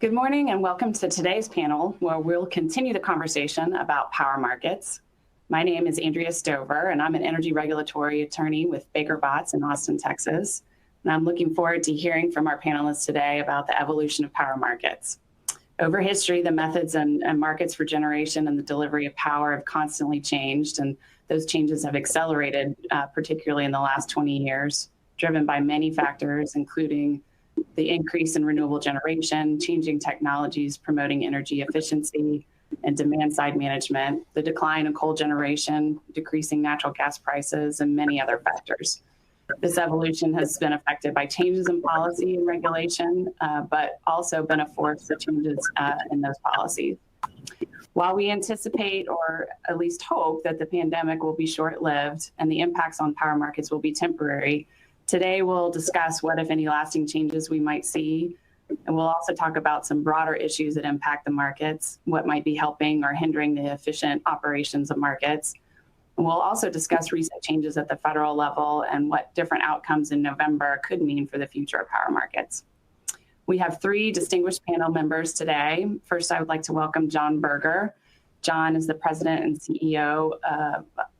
Good morning and welcome to today's panel, where we'll continue the conversation about power markets. My name is Andrea Stover, and I'm an energy regulatory attorney with Baker Botts in Austin, Texas. And I'm looking forward to hearing from our panelists today about the evolution of power markets. Over history, the methods and markets for generation and the delivery of power have constantly changed, and those changes have accelerated, particularly in the last 20 years, driven by many factors, including the increase in renewable generation, changing technologies promoting energy efficiency and demand-side management, the decline in coal generation, decreasing natural gas prices, and many other factors. This evolution has been affected by changes in policy and regulation, but also been a force of changes in those policies. While we anticipate, or at least hope, that the pandemic will be short-lived and the impacts on power markets will be temporary, today we'll discuss what, if any, lasting changes we might see, and we'll also talk about some broader issues that impact the markets, what might be helping or hindering the efficient operations of markets. And we'll also discuss recent changes at the federal level and what different outcomes in November could mean for the future of power markets. We have three distinguished panel members today. First, I would like to welcome John Berger. John is the president and CEO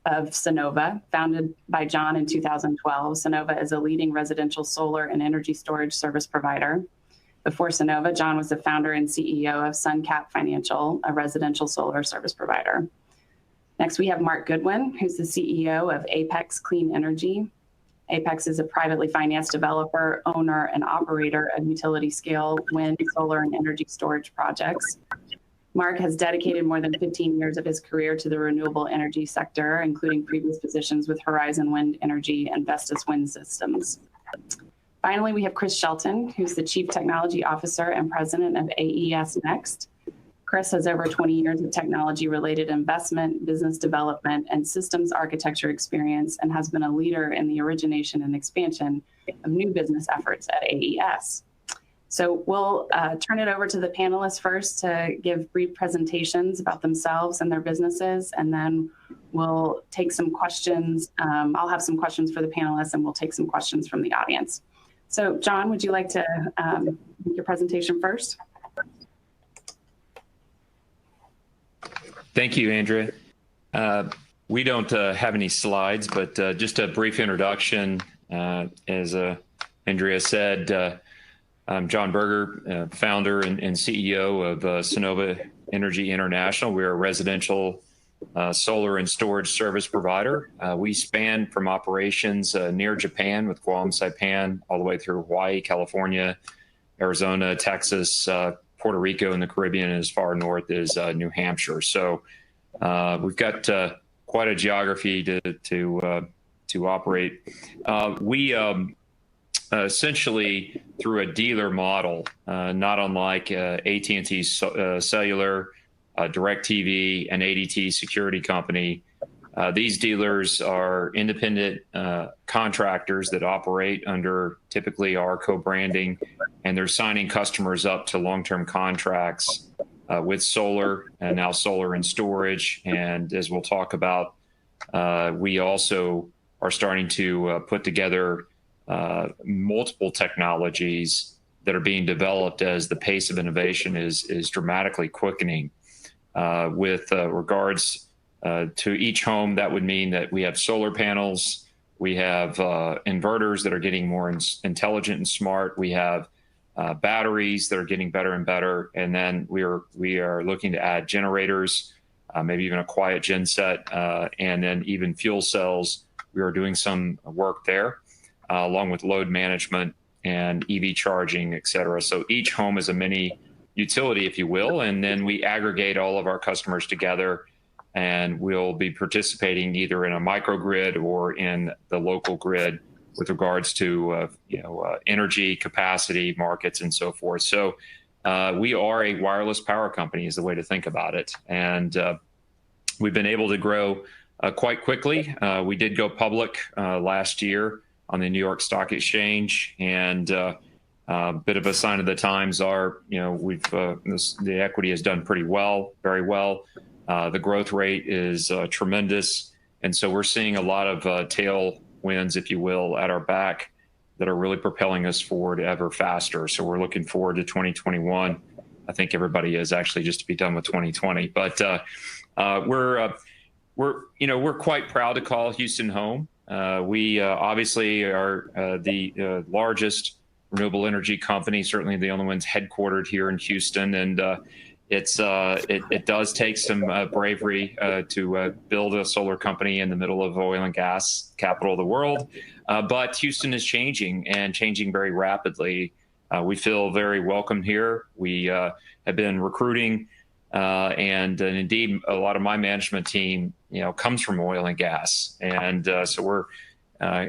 of Sunnova, founded by John in 2012. Sunnova is a leading residential solar and energy storage service provider. Before Sunnova, John was the founder and CEO of SunCap Financial, a residential solar service provider. Next, we have Mark Goodwin, who's the CEO of Apex Clean Energy. Apex is a privately financed developer, owner, and operator of utility-scale wind, solar, and energy storage projects. Mark has dedicated more than 15 years of his career to the renewable energy sector, including previous positions with Horizon Wind Energy and Vestas Wind Systems. Finally, we have Chris Shelton, who's the Chief Technology Officer and President of AES Next. Chris has over 20 years of technology-related investment, business development, and systems architecture experience, and has been a leader in the origination and expansion of new business efforts at AES. So we'll turn it over to the panelists first to give brief presentations about themselves and their businesses, and then we'll take some questions. I'll have some questions for the panelists, and we'll take some questions from the audience. So John, would you like to make your presentation first? Thank you, Andrea. We don't have any slides, but just a brief introduction. As Andrea said, I'm John Berger, founder and CEO of Sunnova Energy International. We're a residential solar and storage service provider. We span from operations near Japan with Guam, Saipan, all the way through Hawaii, California, Arizona, Texas, Puerto Rico, and the Caribbean, and as far north as New Hampshire. So we've got quite a geography to operate. We essentially, through a dealer model, not unlike AT&T Cellular, DirecTV, and ADT Security Company. These dealers are independent contractors that operate under typically our co-branding, and they're signing customers up to long-term contracts with solar and now solar and storage. And as we'll talk about, we also are starting to put together multiple technologies that are being developed as the pace of innovation is dramatically quickening. With regards to each home, that would mean that we have solar panels, we have inverters that are getting more intelligent and smart, we have batteries that are getting better and better, and then we are looking to add generators, maybe even a quiet gen set, and then even fuel cells. We are doing some work there, along with load management and EV charging, et cetera. So each home is a mini utility, if you will, and then we aggregate all of our customers together, and we'll be participating either in a microgrid or in the local grid with regards to energy capacity, markets, and so forth. So we are a wireless power company is the way to think about it. And we've been able to grow quite quickly. We did go public last year on the New York Stock Exchange, and a bit of a sign of the times are, the equity has done pretty well, very well. The growth rate is tremendous. And so we're seeing a lot of tailwinds, if you will, at our back that are really propelling us forward ever faster. So we're looking forward to 2021 I think everybody is actually, just to be done with 2020. But we're quite proud to call Houston home. We obviously are the largest renewable energy company, certainly the only ones headquartered here in Houston, and it does take some bravery to build a solar company in the middle of oil and gas capital of the world. But Houston is changing, and changing very rapidly. We feel very welcome here. We have been recruiting, and indeed, a lot of my management team, comes from oil and gas, and so we're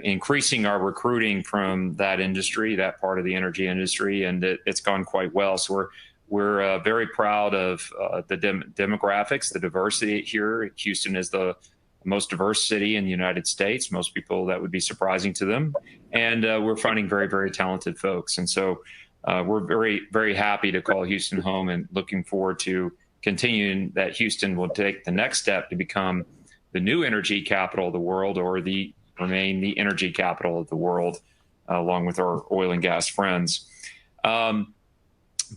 increasing our recruiting from that industry, that part of the energy industry, and it's gone quite well. So we're very proud of the demographics, the diversity here. Houston is the most diverse city in the United States. Most people, that would be surprising to them. And we're finding very, very talented folks. And so we're very, very happy to call Houston home, and looking forward to continuing that Houston will take the next step to become the new energy capital of the world, or remain the energy capital of the world, along with our oil and gas friends.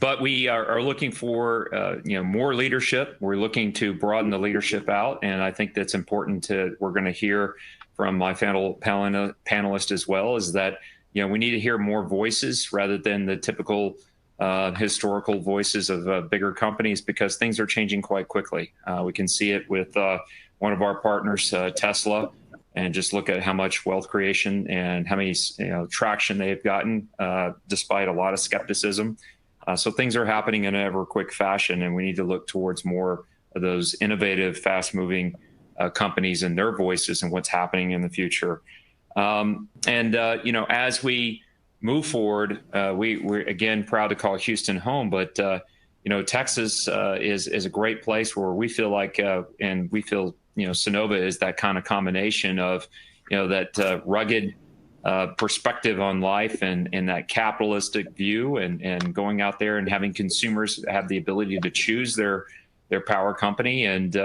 But we are looking for more leadership. We're looking to broaden the leadership out, and I think that's important. We're going to hear from my panelist as well, is that we need to hear more voices rather than the typical historical voices of bigger companies, because things are changing quite quickly. We can see it with one of our partners, Tesla, and just look at how much wealth creation and how many traction they've gotten despite a lot of skepticism. So things are happening in an ever quick fashion, and we need to look towards more of those innovative, fast-moving companies and their voices and what's happening in the future. As we move forward, we're again proud to call Houston home, but Texas is a great place where we feel like, and we feel Sunnova is that kind of combination of that rugged perspective on life, and that capitalistic view, and going out there and having consumers have the ability to choose their power company. And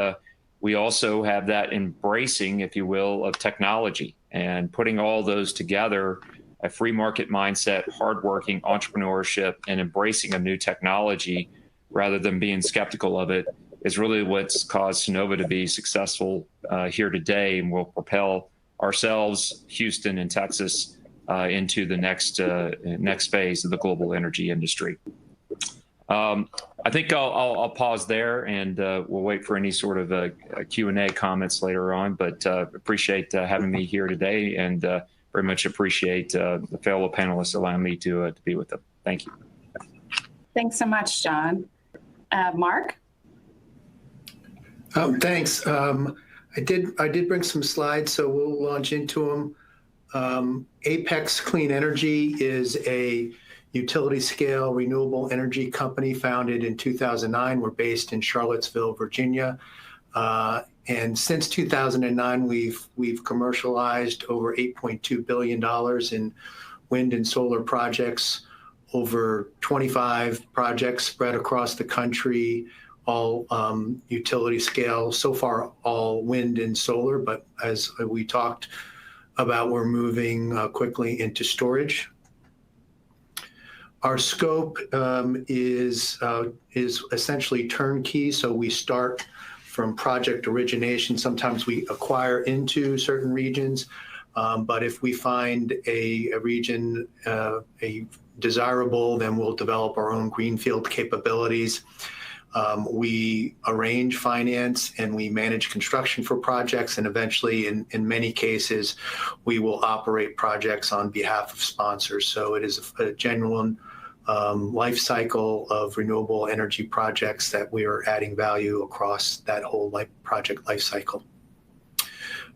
we also have that embracing, if you will, of technology, and putting all those together, a free market mindset, hardworking entrepreneurship, and embracing a new technology rather than being skeptical of it, is really what's caused Sunnova to be successful here today, and will propel ourselves, Houston and Texas, into the next phase of the global energy industry. I think I'll pause there, and we'll wait for any sort of Q&A comments later on. But appreciate having me here today, and very much appreciate the fellow panelists allowing me to be with them. Thank you. Thanks so much, John. Mark? Thanks. I did bring some slides, so we'll launch into them. Apex Clean Energy is a utility-scale renewable energy company founded in 2009. We're based in Charlottesville, Virginia. And since 2009, we've commercialized over $8.2 billion in wind and solar projects, over 25 projects spread across the country, all utility scale, so far all wind and solar, but as we talked about, we're moving quickly into storage. Our scope is essentially turnkey, so we start from project origination. Sometimes we acquire into certain regions, but if we find a region desirable, then we'll develop our own greenfield capabilities. We arrange finance, and we manage construction for projects, and eventually, in many cases, we will operate projects on behalf of sponsors. So it is a genuine life cycle of renewable energy projects that we are adding value across that whole project life cycle.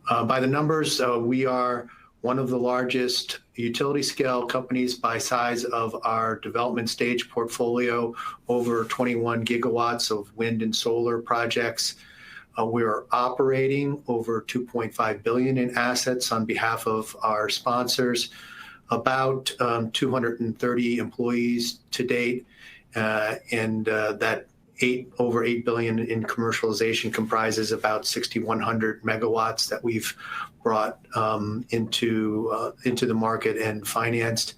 By the numbers, we are one of the largest utility scale companies by size of our development stage portfolio, over 21 gigawatts of wind and solar projects. We are operating over 2.5 billion in assets on behalf of our sponsors, about 230 employees to date, and that over 8 billion in commercialization comprises about 6,100 megawatts that we've brought into the market and financed.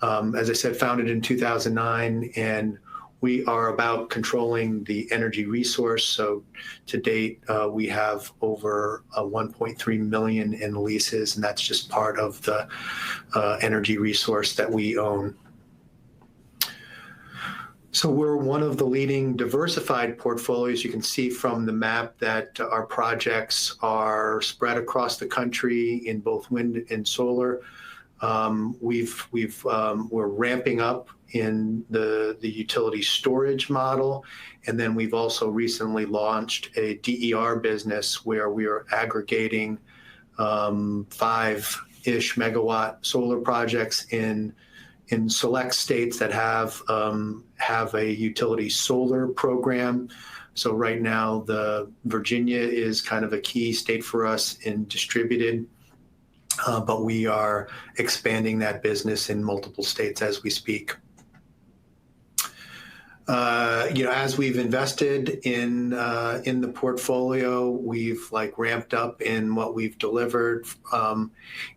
As I said, founded in 2009, and We are about controlling the energy resource. So to date, we have over 1.3 million in leases, and that's just part of the energy resource that we own. So we're one of the leading diversified portfolios. You can see from the map that our projects are spread across the country in both wind and solar. We're ramping up in the utility storage model, and then we've also recently launched a DER business where we are aggregating 5-ish megawatt solar projects in select states that have a utility solar program. So right now, Virginia is kind of a key state for us in distributed, but we are expanding that business in multiple states as we speak. As we've invested in the portfolio, we've ramped up in what we've delivered,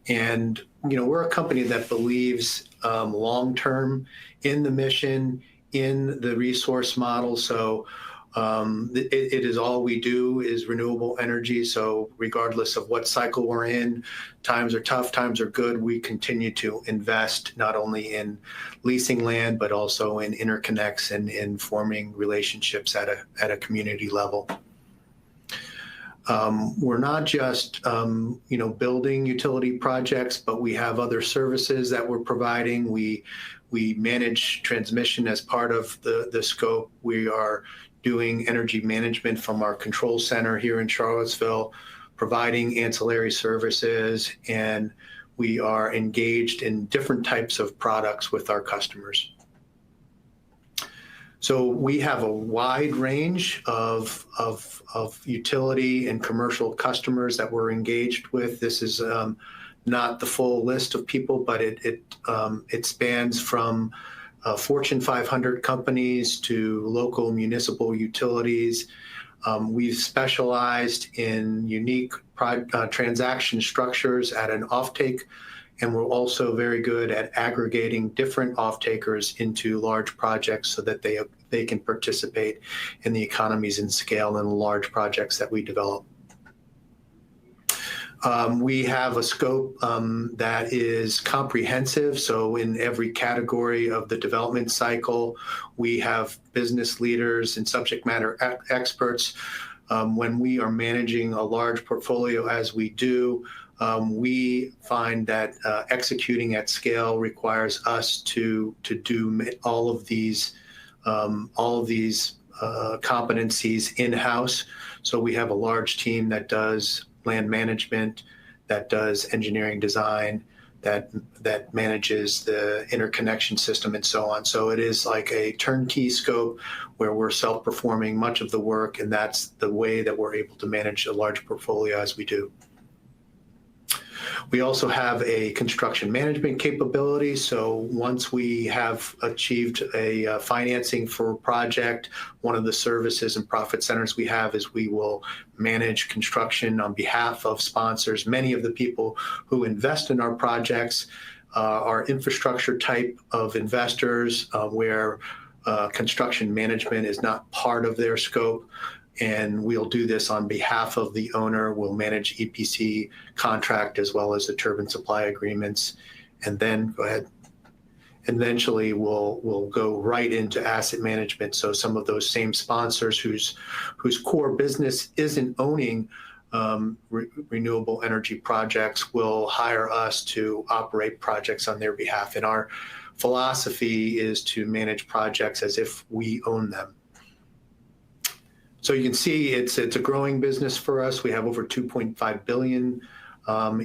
and we're a company that believes long-term in the mission, in the resource model. So it is all we do is renewable energy. So regardless of what cycle we're in, times are tough, times are good, we continue to invest not only in leasing land, but also in interconnects and in forming relationships at a community level. We're not just building utility projects, but we have other services that we're providing. We manage transmission as part of the scope. We are doing energy management from our control center here in Charlottesville, providing ancillary services, and we are engaged in different types of products with our customers. So we have a wide range of utility and commercial customers that we're engaged with. This is not the full list of people, but it spans from Fortune 500 companies to local municipal utilities. We've specialized in unique transaction structures at an offtake, and we're also very good at aggregating different off-takers into large projects so that they can participate in the economies and scale in the large projects that we develop. We have a scope that is comprehensive. So in every category of the development cycle, we have business leaders and subject matter experts. When we are managing a large portfolio as we do, we find that executing at scale requires us to do all of these competencies in-house. So we have a large team that does land management, that does engineering design, that manages the interconnection system, and so on. So it is like a turnkey scope where we're self-performing much of the work, and that's the way that we're able to manage a large portfolio as we do. We also have a construction management capability. So once we have achieved a financing for a project, one of the services and profit centers we have is we will manage construction on behalf of sponsors. Many of the people who invest in our projects are infrastructure type of investors where construction management is not part of their scope. And we'll do this on behalf of the owner. We'll manage EPC contract as well as the turbine supply agreements. And then eventually we'll go right into asset management. So some of those same sponsors whose core business isn't owning renewable energy projects will hire us to operate projects on their behalf. And our philosophy is to manage projects as if we own them. So you can see it's a growing business for us. We have over 2.5 billion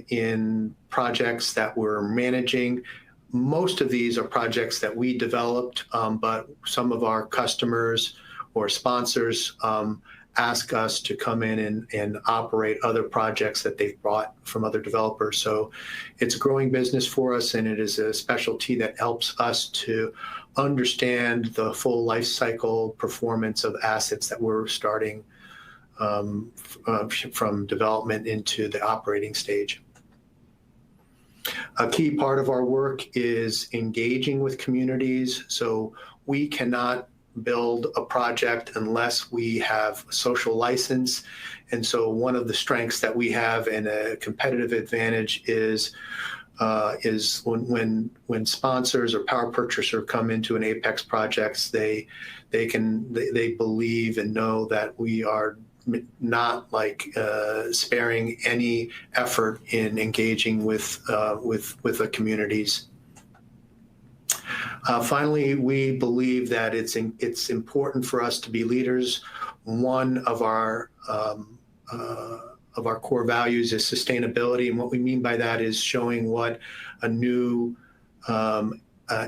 in projects that we're managing. Most of these are projects that we developed, but some of our customers or sponsors ask us to come in and operate other projects that they've brought from other developers. So it's a growing business for us, and it is a specialty that helps us to understand the full life cycle performance of assets that we're starting from development into the operating stage. A key part of our work is engaging with communities. So we cannot build a project unless we have social license. And so one of the strengths that we have and a competitive advantage is when sponsors or power purchaser come into an Apex projects, they believe and know that we are not sparing any effort in engaging with the communities. Finally, we believe that it's important for us to be leaders. One of our core values is sustainability, and what we mean by that is showing what a new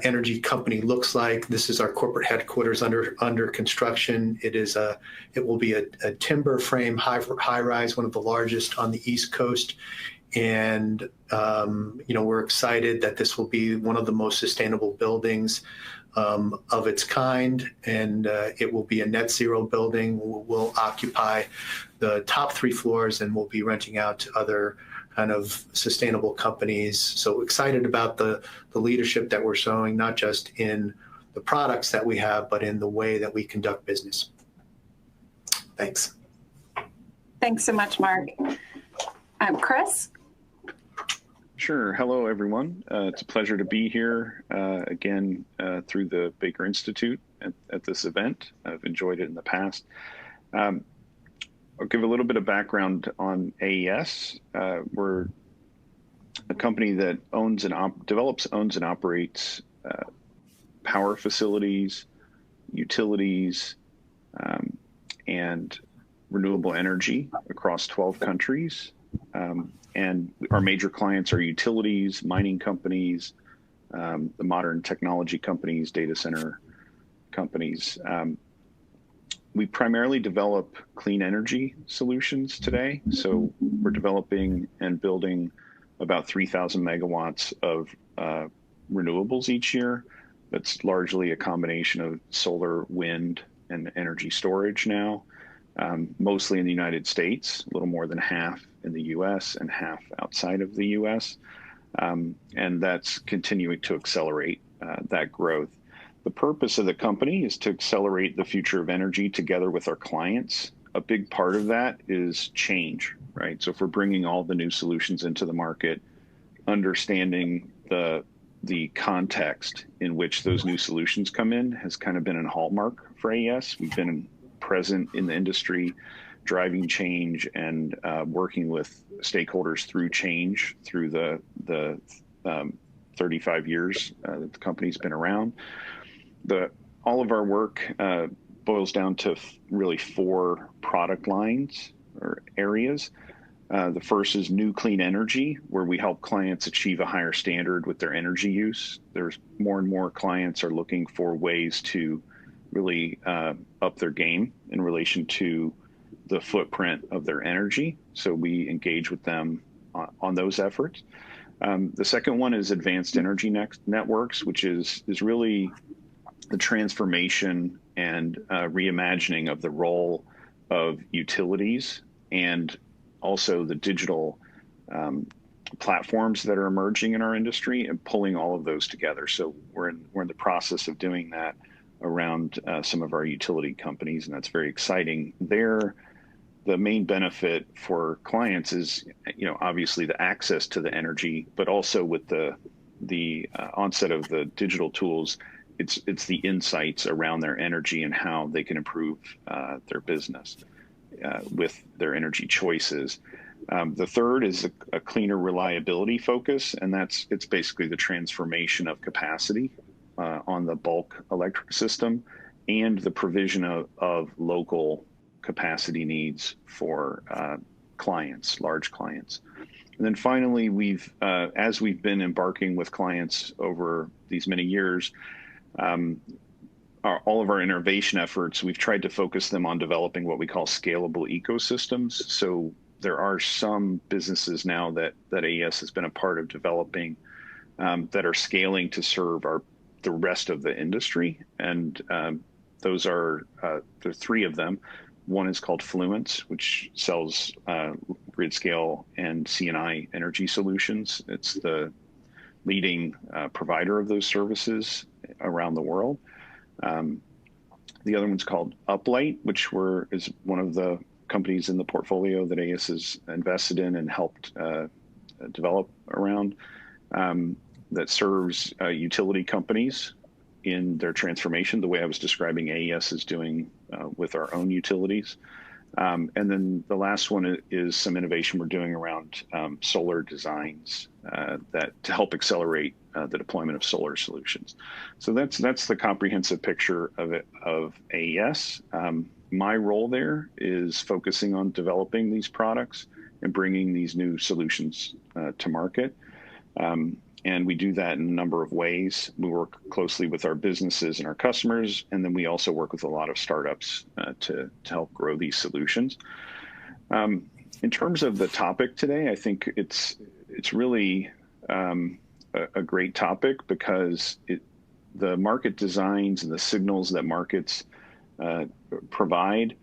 energy company looks like. This is our corporate headquarters under construction. It will be a timber frame high rise, one of the largest on the East Coast. And we're excited that this will be one of the most sustainable buildings of its kind, and it will be a net zero building. We'll occupy the top 3 floors, and we'll be renting out to other kind of sustainable companies. So excited about the leadership that we're showing, not just in the products that we have, but in the way that we conduct business. Thanks. Thanks so much, Mark. Chris? Sure. Hello, everyone. It's a pleasure to be here again through the Baker Institute at this event. I've enjoyed it in the past. I'll give a little bit of background on AES. We're a company that develops, owns, and operates power facilities, utilities, and renewable energy across 12 countries. And our major clients are utilities, mining companies, the modern technology companies, data center companies. We primarily develop clean energy solutions today. So we're developing and building about 3,000 megawatts of renewables each year. That's largely a combination of solar, wind, and energy storage now, mostly in the United States, a little more than half in the US and half outside of the US. And that's continuing to accelerate that growth. The purpose of the company is to accelerate the future of energy together with our clients. A big part of that is change, right? So if we're bringing all the new solutions into the market, understanding the context in which those new solutions come in has kind of been a hallmark for AES. We've been present in the industry, driving change and working with stakeholders through change through the 35 years that the company's been around. All of our work boils down to really 4 product lines or areas. The first is new clean energy, where we help clients achieve a higher standard with their energy use. There's more and more clients are looking for ways to really up their game in relation to the footprint of their energy. So we engage with them on those efforts. The second one is advanced energy networks, which is really the transformation and reimagining of the role of utilities and also the digital platforms that are emerging in our industry and pulling all of those together. So we're in the process of doing that around some of our utility companies, and that's very exciting. The main benefit for clients is, obviously the access to the energy, but also with the onset of the digital tools, it's the insights around their energy and how they can improve their business with their energy choices. The third is a cleaner reliability focus, and it's basically the transformation of capacity on the bulk electric system and the provision of local capacity needs for clients, large clients. And then finally, as we've been embarking with clients over these many years, all of our innovation efforts, we've tried to focus them on developing what we call scalable ecosystems. So there are some businesses now that AES has been a part of developing that are scaling to serve the rest of the industry. And those there are 3 of them. One is called Fluence, which sells grid scale and C&I energy solutions. It's the leading provider of those services around the world. The other one's called Uplight, which is one of the companies in the portfolio that AES has invested in and helped develop around, that serves utility companies in their transformation, the way I was describing AES is doing with our own utilities. And then the last one is some innovation we're doing around solar designs that to help accelerate the deployment of solar solutions. So that's the comprehensive picture of AES. My role there is focusing on developing these products and bringing these new solutions to market. And we do that in a number of ways. We work closely with our businesses and our customers, and then we also work with a lot of startups to help grow these solutions. In terms of the topic today, I think it's really a great topic because the market designs and the signals that markets provide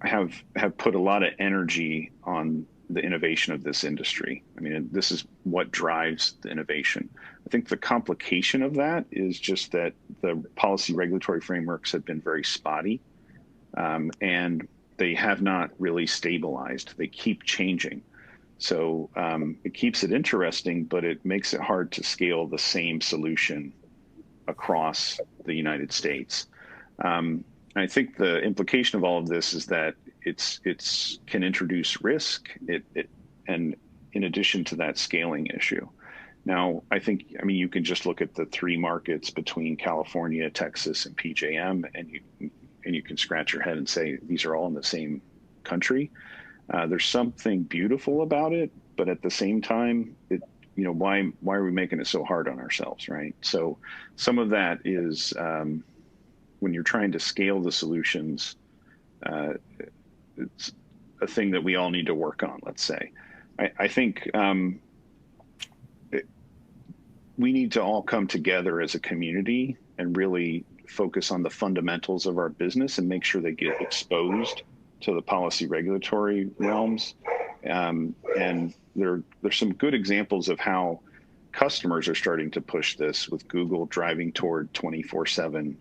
have put a lot of energy on the innovation of this industry. I mean, this is what drives the innovation. I think the complication of that is just that the policy regulatory frameworks have been very spotty, and they have not really stabilized. They keep changing. So it keeps it interesting, but it makes it hard to scale the same solution across the United States. I think the implication of all of this is that it's can introduce risk, and in addition to that scaling issue. Now, I mean, you can just look at the three markets between California, Texas, and PJM, and you can scratch your head and say these are all in the same country. There's something beautiful about it, but at the same time, why are we making it so hard on ourselves, right? So some of that is when you're trying to scale the solutions, it's a thing that we all need to work on, let's say. I think we need to all come together as a community and really focus on the fundamentals of our business and make sure they get exposed to the policy regulatory realms. And there's some good examples of how customers are starting to push this, with Google driving toward 24/7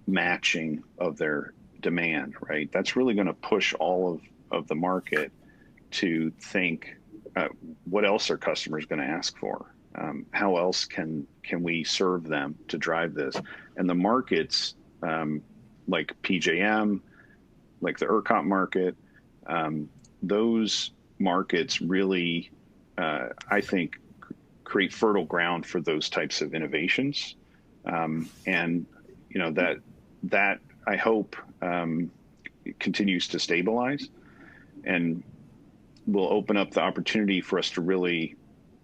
matching of their demand, right? That's really going to push all of the market to think, what else are customers going to ask for? How else can we serve them to drive this? And the markets like PJM, like the ERCOT market, those markets really, I think, create fertile ground for those types of innovations. And that I hope continues to stabilize and will open up the opportunity for us to really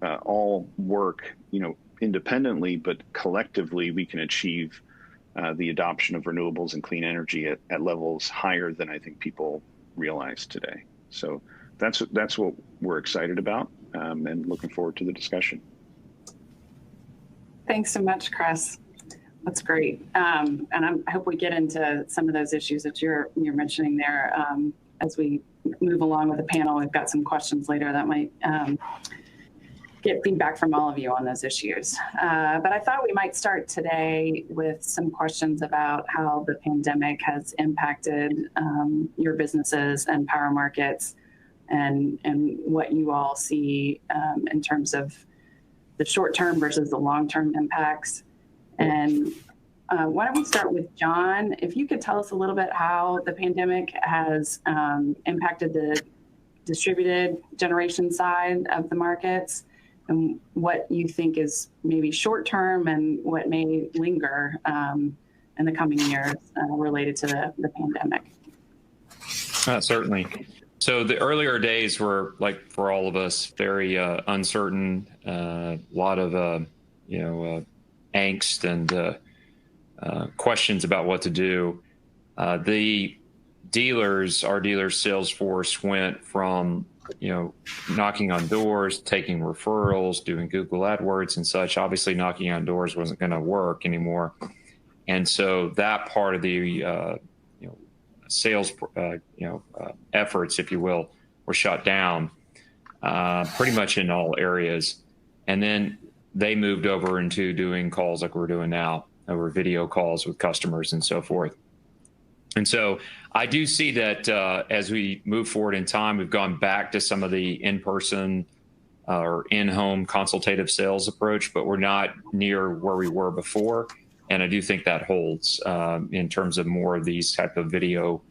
all work, independently, but collectively we can achieve the adoption of renewables and clean energy at levels higher than I think people realize today. So that's what we're excited about, and looking forward to the discussion. Thanks so much, Chris. That's great. And I hope we get into some of those issues that you're mentioning there as we move along with the panel. We've got some questions later that might get feedback from all of you on those issues. But I thought we might start today with some questions about how the pandemic has impacted your businesses and power markets, and what you all see in terms of the short-term versus the long-term impacts. And why don't we start with John? If you could tell us a little bit how the pandemic has impacted the distributed generation side of the markets, and what you think is maybe short-term and what may linger in the coming years related to the pandemic. Certainly. So the earlier days were, like for all of us, very uncertain, a lot of angst and questions about what to do. Our dealers' sales force went from knocking on doors, taking referrals, doing Google AdWords and such. Obviously, knocking on doors wasn't going to work anymore, and so that part of the sales efforts, if you will, were shut down pretty much in all areas. And then they moved over into doing calls like we're doing now, over video calls with customers and so forth. And so I do see that as we move forward in time, we've gone back to some of the in-person or in-home consultative sales approach, but we're not near where we were before. And I do think that holds in terms of more of these type of video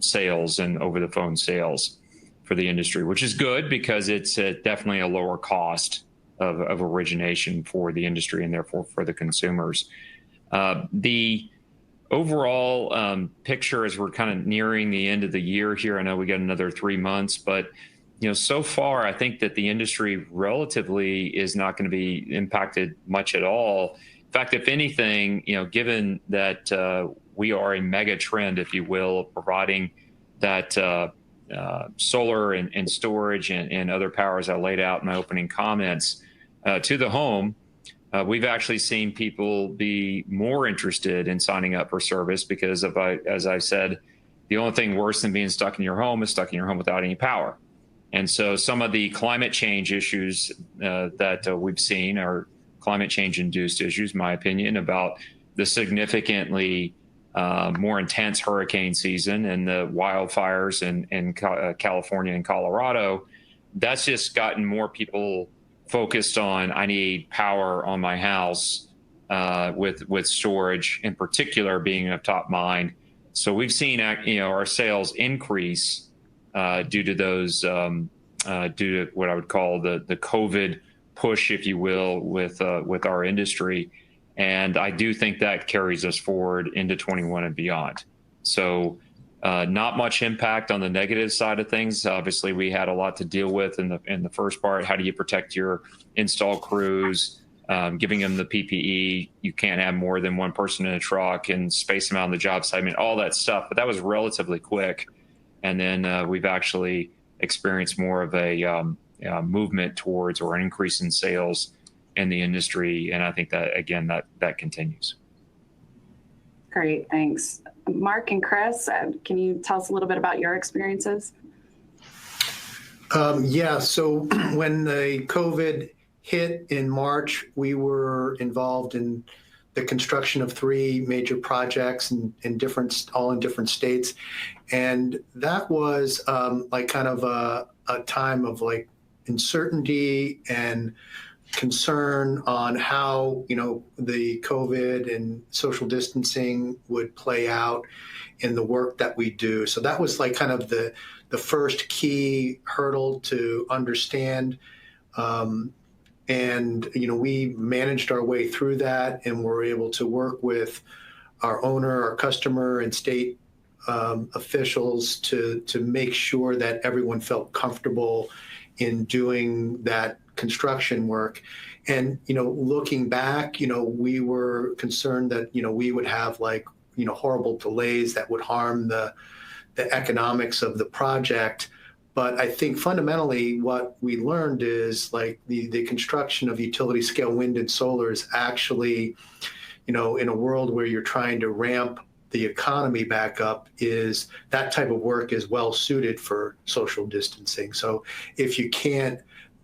sales and over-the-phone sales for the industry, which is good because it's definitely a lower cost of origination for the industry and therefore for the consumers. The overall picture as we're kind of nearing the end of the year here, I know we got another 3 months, but so far I think that the industry relatively is not going to be impacted much at all. In fact, if anything, given that we are a mega trend, if you will, of providing that solar and storage and other powers I laid out in my opening comments to the home, we've actually seen people be more interested in signing up for service because as I said, the only thing worse than being stuck in your home is stuck in your home without any power. And so some of the climate change issues that we've seen are climate change induced issues, in my opinion, about the significantly more intense hurricane season and the wildfires in California and Colorado. That's just gotten more people focused on, I need power on my house with storage in particular being of top mind. So we've seen our sales increase due to those, due to what I would call the COVID push, if you will, with our industry. And I do think that carries us forward into 21 and beyond. So not much impact on the negative side of things. Obviously, we had a lot to deal with in the first part. How do you protect your install crews, giving them the PPE? You can't have more than one person in a truck and space them out on the job site. I mean, all that stuff. But that was relatively quick. And then we've actually experienced more of a movement towards or an increase in sales in the industry. And I think that, again, that continues. Great, thanks. Mark and Chris, can you tell us a little bit about your experiences? Yeah, so when the COVID hit in March, we were involved in the construction of 3 major projects all in different states. And that was like kind of a time of like uncertainty and concern on how the COVID and social distancing would play out in the work that we do. So that was like kind of the first key hurdle to understand. And we managed our way through that and were able to work with our owner, our customer, and state officials to make sure that everyone felt comfortable in doing that construction work. And looking back, we were concerned that we would have like horrible delays that would harm the economics of the project. But I think fundamentally what we learned is like the construction of utility scale wind and solar is actually, in a world where you're trying to ramp the economy back up, is that type of work is well suited for social distancing. So if you can't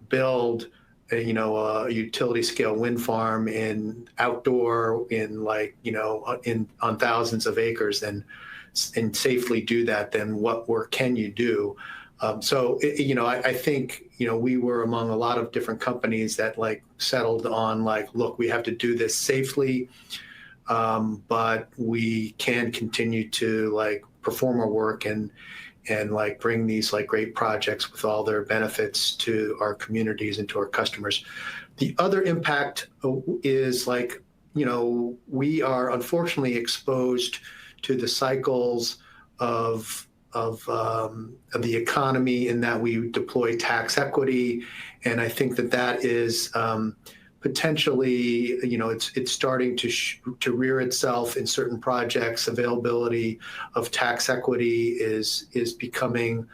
build a utility scale wind farm outdoor on thousands of acres and safely do that, then what work can you do? I think we were among a lot of different companies that settled on look, we have to do this safely, but we can continue to perform our work and bring these great projects with all their benefits to our communities and to our customers. The other impact is we are unfortunately exposed to the cycles of the economy in that we deploy tax equity. And I think that is potentially, it's starting to rear itself in certain projects. Availability of tax equity is becoming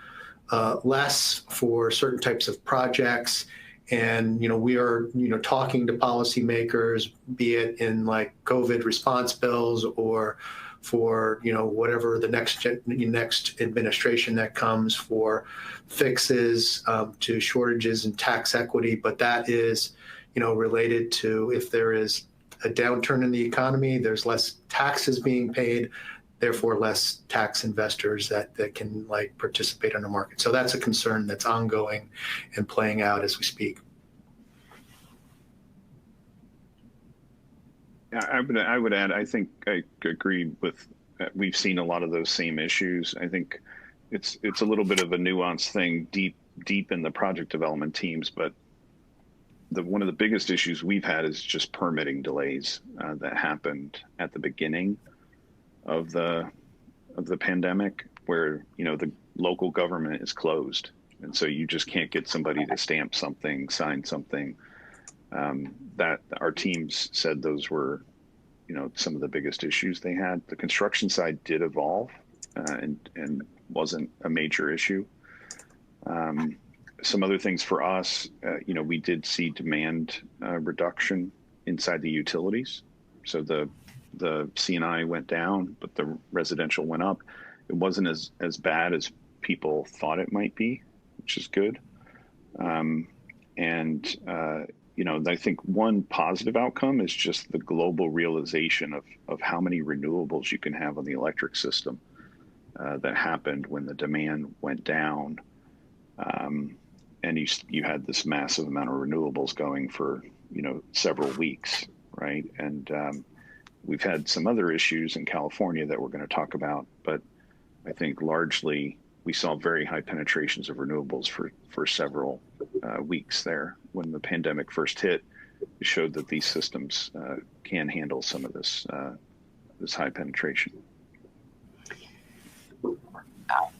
less for certain types of projects. And, we are, talking to policymakers, be it in COVID response bills or for, whatever the next administration that comes, for fixes to shortages in tax equity. But that is, related to if there is a downturn in the economy, there's less taxes being paid. therefore less tax investors that can like participate in the market. So that's a concern that's ongoing and playing out as we speak. I would add, I think I agree with, we've seen a lot of those same issues. I think it's a little bit of a nuanced thing deep in the project development teams, but one of the biggest issues we've had is just permitting delays that happened at the beginning of the pandemic, where the local government is closed, and so you just can't get somebody to stamp something, sign something. That our teams said those were, some of the biggest issues they had. The construction side did evolve and wasn't a major issue. Some other things for us, we did see demand reduction inside the utilities. So the C&I went down, but the residential went up. It wasn't as bad as people thought it might be, which is good. I think one positive outcome is just the global realization of how many renewables you can have on the electric system that happened when the demand went down. And you had this massive amount of renewables going for, several weeks, right? And we've had some other issues in California that we're going to talk about, but I think largely we saw very high penetrations of renewables for several weeks there. When the pandemic first hit, it showed that these systems can handle some of this high penetration.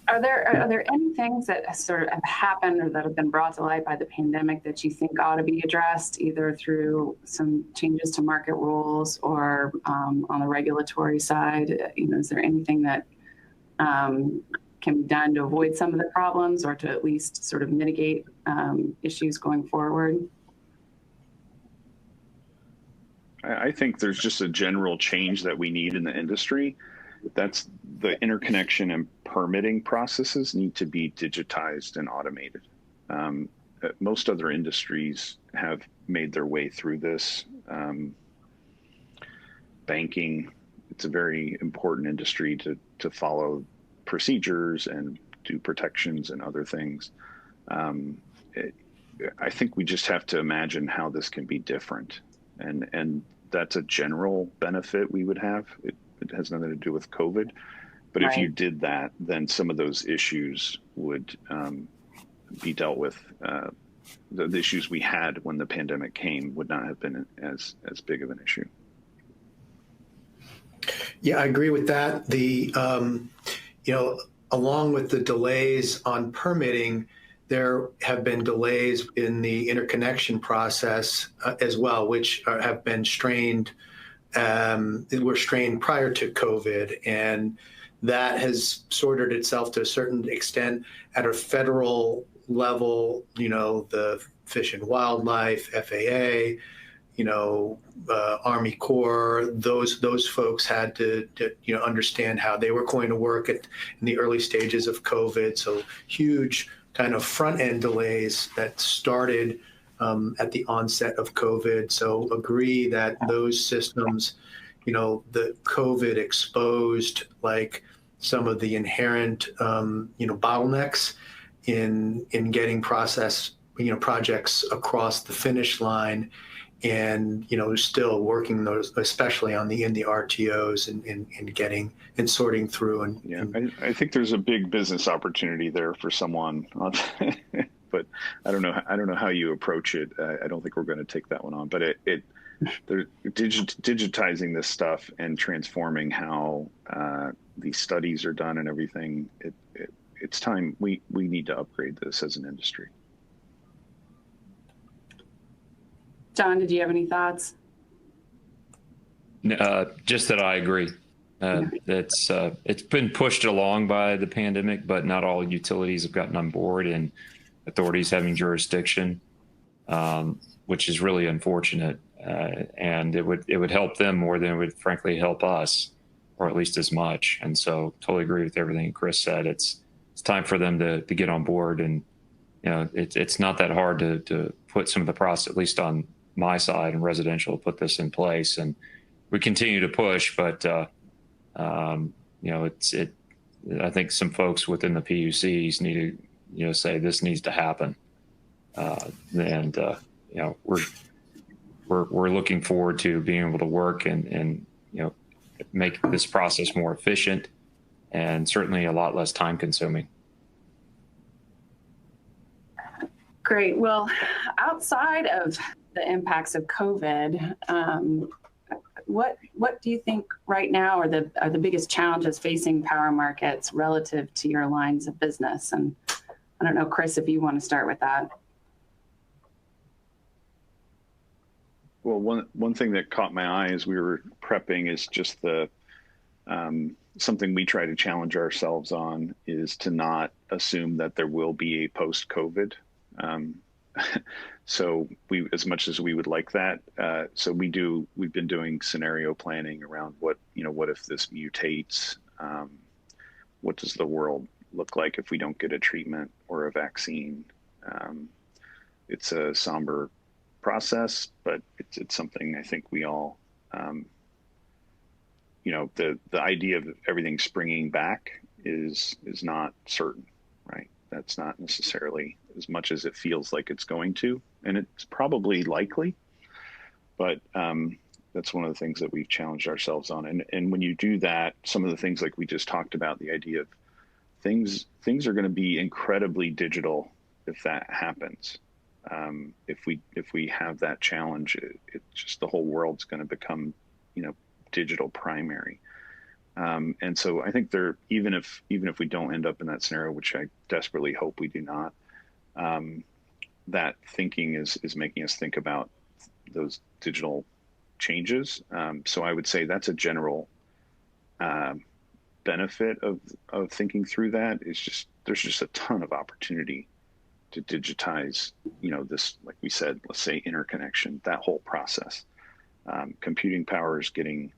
Are there any things that sort of have happened or that have been brought to light by the pandemic that you think ought to be addressed, either through some changes to market rules or on the regulatory side? Is there anything that can be done to avoid some of the problems or to at least sort of mitigate issues going forward? I think there's just a general change that we need in the industry. That's the interconnection and permitting processes need to be digitized and automated. Most other industries have made their way through this. Banking, it's a very important industry to follow procedures and do protections and other things. I think we just have to imagine how this can be different, and that's a general benefit we would have. It has nothing to do with COVID, but right. If you did that, then some of those issues would be dealt with. The issues we had when the pandemic came would not have been as big of an issue. Yeah, I agree with that. Along with the delays on permitting, there have been delays in the interconnection process as well, which have been strained. Were strained prior to COVID, and that has sorted itself to a certain extent at a federal level. The Fish and Wildlife, FAA, Army Corps, those folks had to understand how they were going to work in the early stages of COVID. So huge kind of front end delays that started at the onset of COVID. So agree that those systems, the COVID exposed like some of the inherent, bottlenecks in getting projects across the finish line, and still working those, especially in the RTOs and getting and sorting through. I think there's a big business opportunity there for someone. But I don't know how you approach it. I don't think we're going to take that one on. But they're digitizing this stuff and transforming how these studies are done and everything. It's time we need to upgrade this as an industry. John, did you have any thoughts? Just that I agree. It's been pushed along by the pandemic, but not all utilities have gotten on board, and authorities having jurisdiction, which is really unfortunate. And it would help them more than it would frankly help us, or at least as much. And so totally agree with everything Chris said. It's time for them to get on board. And, it's not that hard to put some of the process, at least on my side and residential, put this in place. And we continue to push, but I think some folks within the PUCs need to, say this needs to happen. We're looking forward to being able to work and make this process more efficient and certainly a lot less time consuming. Great. Well, outside of the impacts of COVID, what do you think right now are the biggest challenges facing power markets relative to your lines of business? And I don't know, Chris, if you want to start with that. Well, one thing that caught my eye as we were prepping is just the something we try to challenge ourselves on is to not assume that there will be a post-COVID. So as much as we would like that, so we've been doing scenario planning around what if this mutates, what does the world look like if we don't get a treatment or a vaccine? It's a somber process, but it's something I think we all, the idea of everything springing back is not certain, right? That's not necessarily as much as it feels like it's going to, and it's probably likely, but that's one of the things that we've challenged ourselves on. And when you do that, some of the things like we just talked about, the idea of things are going to be incredibly digital if that happens. If we have that challenge, it just the whole world's going to become, digital primary. And so I think even if we don't end up in that scenario, which I desperately hope we do not, that thinking is making us think about those digital changes. So I would say that's a general benefit of thinking through that. There's just a ton of opportunity to digitize, this, like we said, let's say interconnection, that whole process. Computing power is getting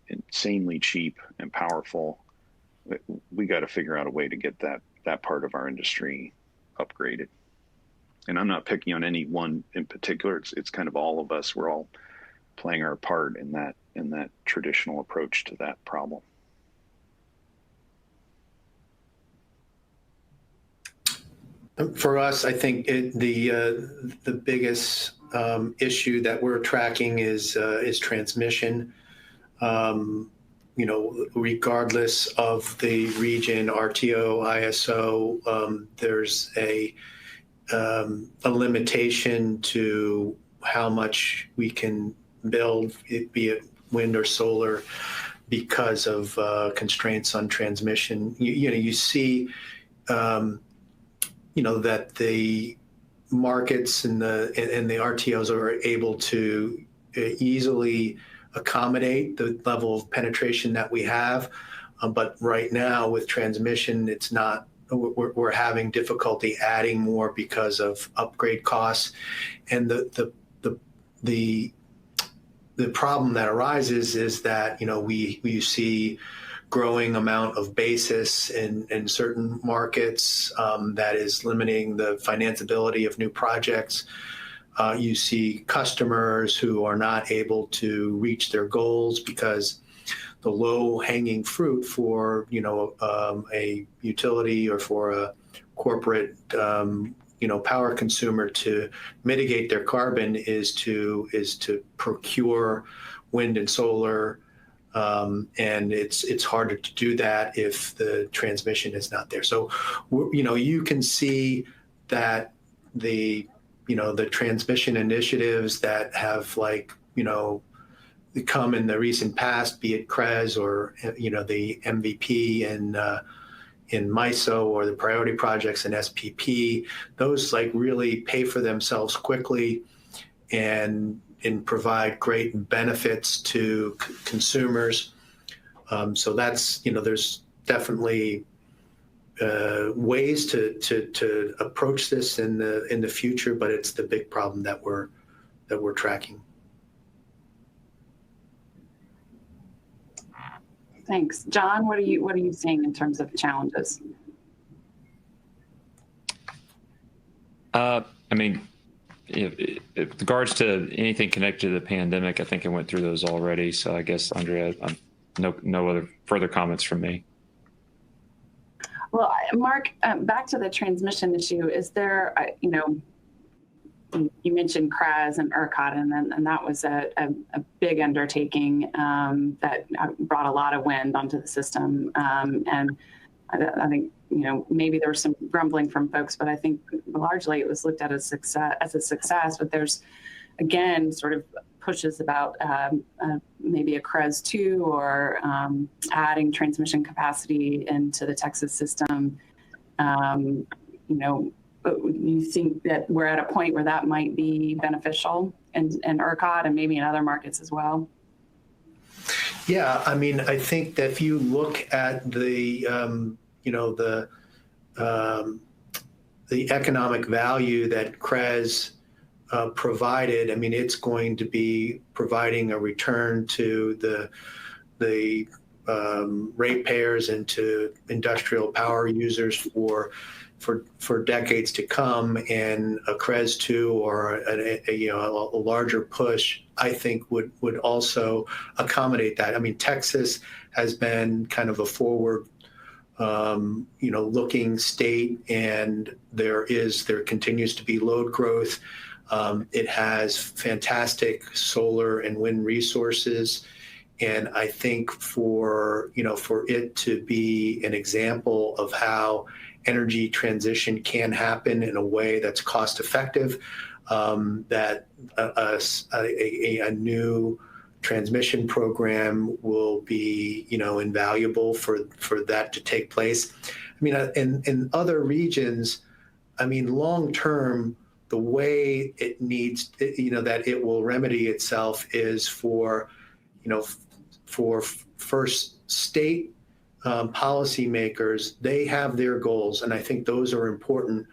insanely cheap and powerful. We got to figure out a way to get that part of our industry upgraded. And I'm not picking on any one in particular. It's kind of all of us. We're all playing our part in that traditional approach to that problem. For us, I think the biggest issue that we're tracking is transmission. Regardless of the region, RTO, ISO, there's a limitation to how much we can build, be it wind or solar, because of constraints on transmission. You see, that the markets and the RTOs are able to easily accommodate the level of penetration that we have. But right now with transmission, it's not, we're having difficulty adding more because of upgrade costs. And the problem that arises is that, we see growing amount of basis in certain markets that is limiting the financeability of new projects. You see customers who are not able to reach their goals because the low-hanging fruit for a utility or for a corporate power consumer to mitigate their carbon is to procure wind and solar, and it's harder to do that if the transmission is not there. So you can see that the transmission initiatives that have come in the recent past, be it CREZ or the MVP in MISO or the priority projects in SPP, those really pay for themselves quickly and provide great benefits to consumers. So that's there's definitely ways to approach this in the future, but it's the big problem that we're tracking. Thanks, John. What are you seeing in terms of challenges? With regards to anything connected to the pandemic, I think I went through those already. So I guess, Andrea, I'm no other further comments from me. Well, Mark, back to the transmission issue, is there, you mentioned CREZ and ERCOT, and that was a big undertaking that brought a lot of wind onto the system. And I think, maybe there was some grumbling from folks, but I think largely it was looked at as a success. But there's, again, sort of pushes about maybe a CREZ 2 or adding transmission capacity into the Texas system. You think that we're at a point where that might be beneficial in ERCOT and maybe in other markets as well? Yeah, I mean, I think that if you look at the economic value that CREZ provided, I mean, it's going to be providing a return to the ratepayers and to industrial power users for decades to come. And a CREZ 2 or a larger push, I think, would also accommodate that. I mean, Texas has been kind of a forward looking state, and there continues to be load growth. It has fantastic solar and wind resources. And I think for it to be an example of how energy transition can happen in a way that's cost effective, that a new transmission program will be, invaluable for that to take place. I mean, in other regions, I mean, long term, the way it needs, that it will remedy itself is for first state policymakers. They have their goals, and I think those are important,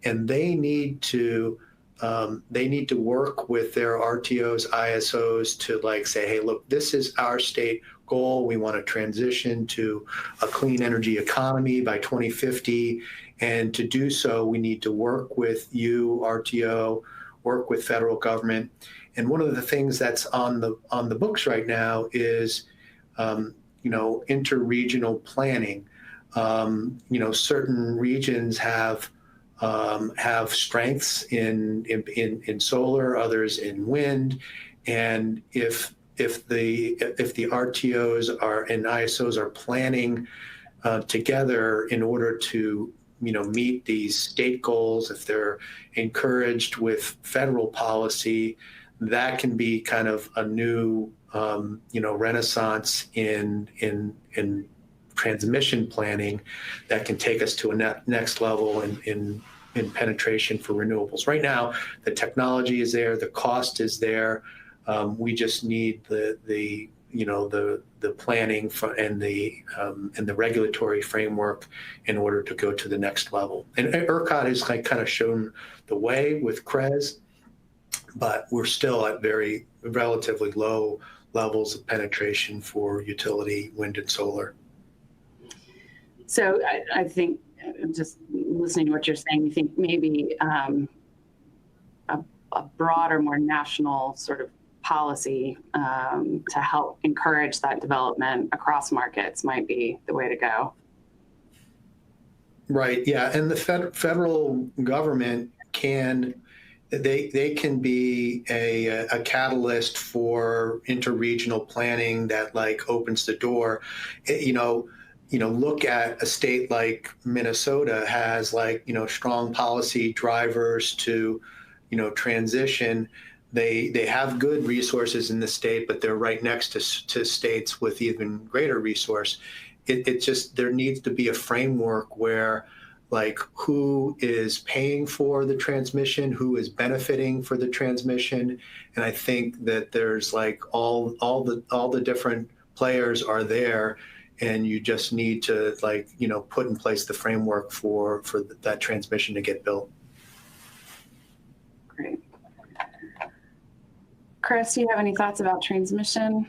and they need to work with their RTOs, ISOs to say, hey, look, this is our state goal. We want to transition to a clean energy economy by 2050. And to do so, we need to work with you, RTO, work with federal government. And one of the things that's on the books right now is, interregional planning. Certain regions have strengths in solar, others in wind, and if the RTOs and ISOs are planning together in order to meet these state goals, if they're encouraged with federal policy, that can be kind of a new renaissance in transmission planning that can take us to a next level in penetration for renewables. Right now, the technology is there, the cost is there. We just need the planning and the regulatory framework in order to go to the next level. And ERCOT has kind of shown the way with CREZ, but we're still at very relatively low levels of penetration for utility wind and solar. So I think, just listening to what you're saying, you think maybe a broader, more national sort of policy to help encourage that development across markets might be the way to go. Right. Yeah. And the federal government can be a catalyst for interregional planning that opens the door. Look at a state like Minnesota has strong policy drivers to transition. They have good resources in the state, but they're right next to states with even greater resource. It just, there needs to be a framework where who is paying for the transmission, who is benefiting for the transmission. And I think that there's all the different players are there, and you just need to put in place the framework for that transmission to get built. Great. Chris, do you have any thoughts about transmission?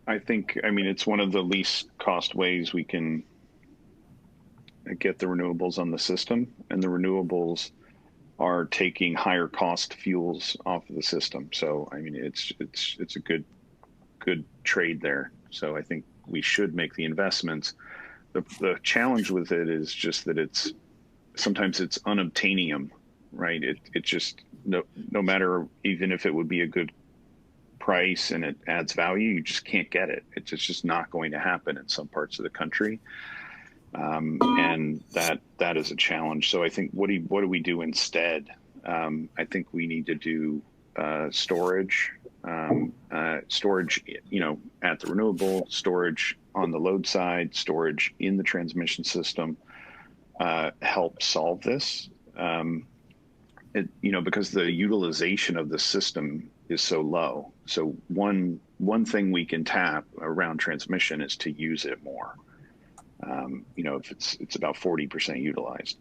I think, it's one of the least cost ways we can get the renewables on the system, and the renewables are taking higher cost fuels off of the system. So, it's a good good trade there. So I think we should make the investments. The challenge with it is just that sometimes it's unobtainium, right? It just, no matter, even if it would be a good price and it adds value, you just can't get it. It's just not going to happen in some parts of the country. And that is a challenge. So I think, what do we do instead? I think we need to do storage, at the renewable, storage on the load side, storage in the transmission system, help solve this. Because the utilization of the system is so low. So one thing we can tap around transmission is to use it more. If it's about 40% utilized.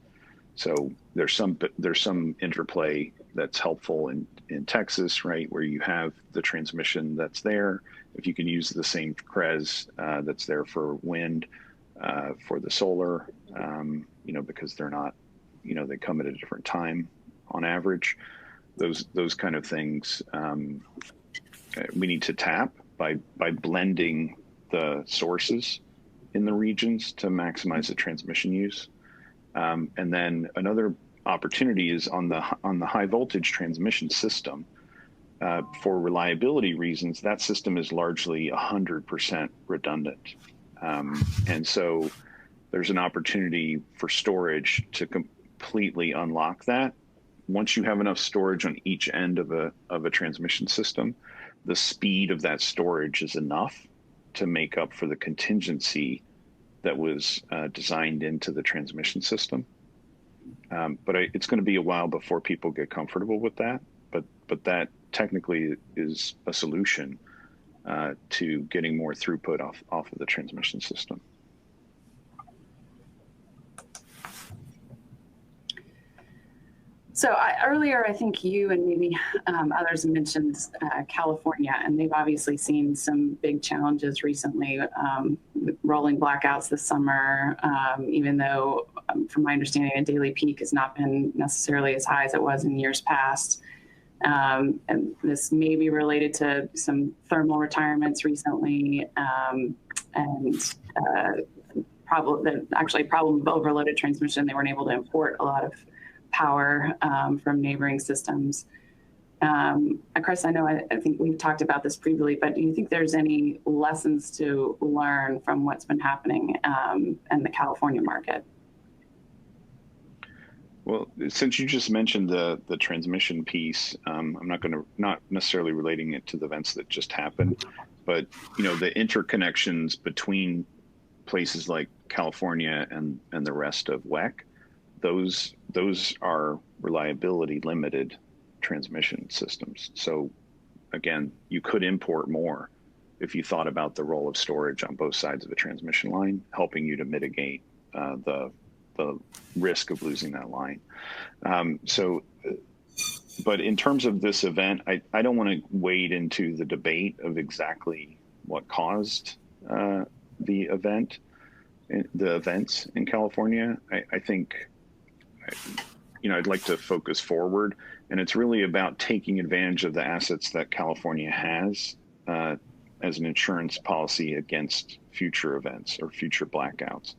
So there's some interplay that's helpful in Texas, right, where you have the transmission that's there. If you can use the same CREZ that's there for wind, for the solar, because they're not, they come at a different time on average. Those kind of things we need to tap by blending the sources in the regions to maximize the transmission use. And then another opportunity is on the high voltage transmission system. For reliability reasons, that system is largely 100% redundant. And so there's an opportunity for storage to completely unlock that. Once you have enough storage on each end of a transmission system, the speed of that storage is enough to make up for the contingency that was designed into the transmission system. But it's going to be a while before people get comfortable with that. But that technically is a solution to getting more throughput off of the transmission system. So earlier, I think you and maybe others mentioned California, and they've obviously seen some big challenges recently with rolling blackouts this summer, even though, from my understanding, a daily peak has not been necessarily as high as it was in years past. And this may be related to some thermal retirements recently, and problem of overloaded transmission. They weren't able to import a lot of power from neighboring systems. Chris, I know I think we've talked about this previously, but do you think there's any lessons to learn from what's been happening in the California market? Well, since you just mentioned the transmission piece, I'm not necessarily relating it to the events that just happened, but the interconnections between places like California and the rest of WEC, those are reliability limited transmission systems. So again, you could import more if you thought about the role of storage on both sides of a transmission line, helping you to mitigate the risk of losing that line. But in terms of this event, I don't want to wade into the debate of exactly what caused the events in California. I think I'd like to focus forward, and it's really about taking advantage of the assets that California has as an insurance policy against future events or future blackouts.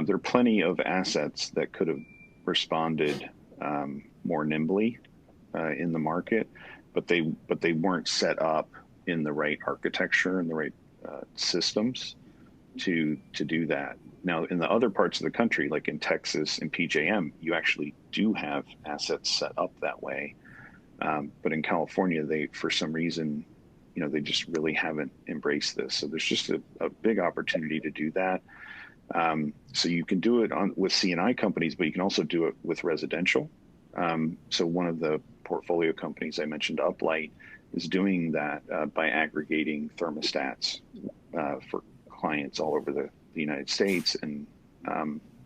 There are plenty of assets that could have responded more nimbly in the market, but they weren't set up in the right architecture and the right systems to do that. Now, in the other parts of the country, like in Texas and PJM, you actually do have assets set up that way. But in California, they, for some reason, they just really haven't embraced this. So there's just a big opportunity to do that. So you can do it with C&I companies, but you can also do it with residential. So one of the portfolio companies I mentioned, L.L.P, is doing that by aggregating thermostats for clients all over the United States. And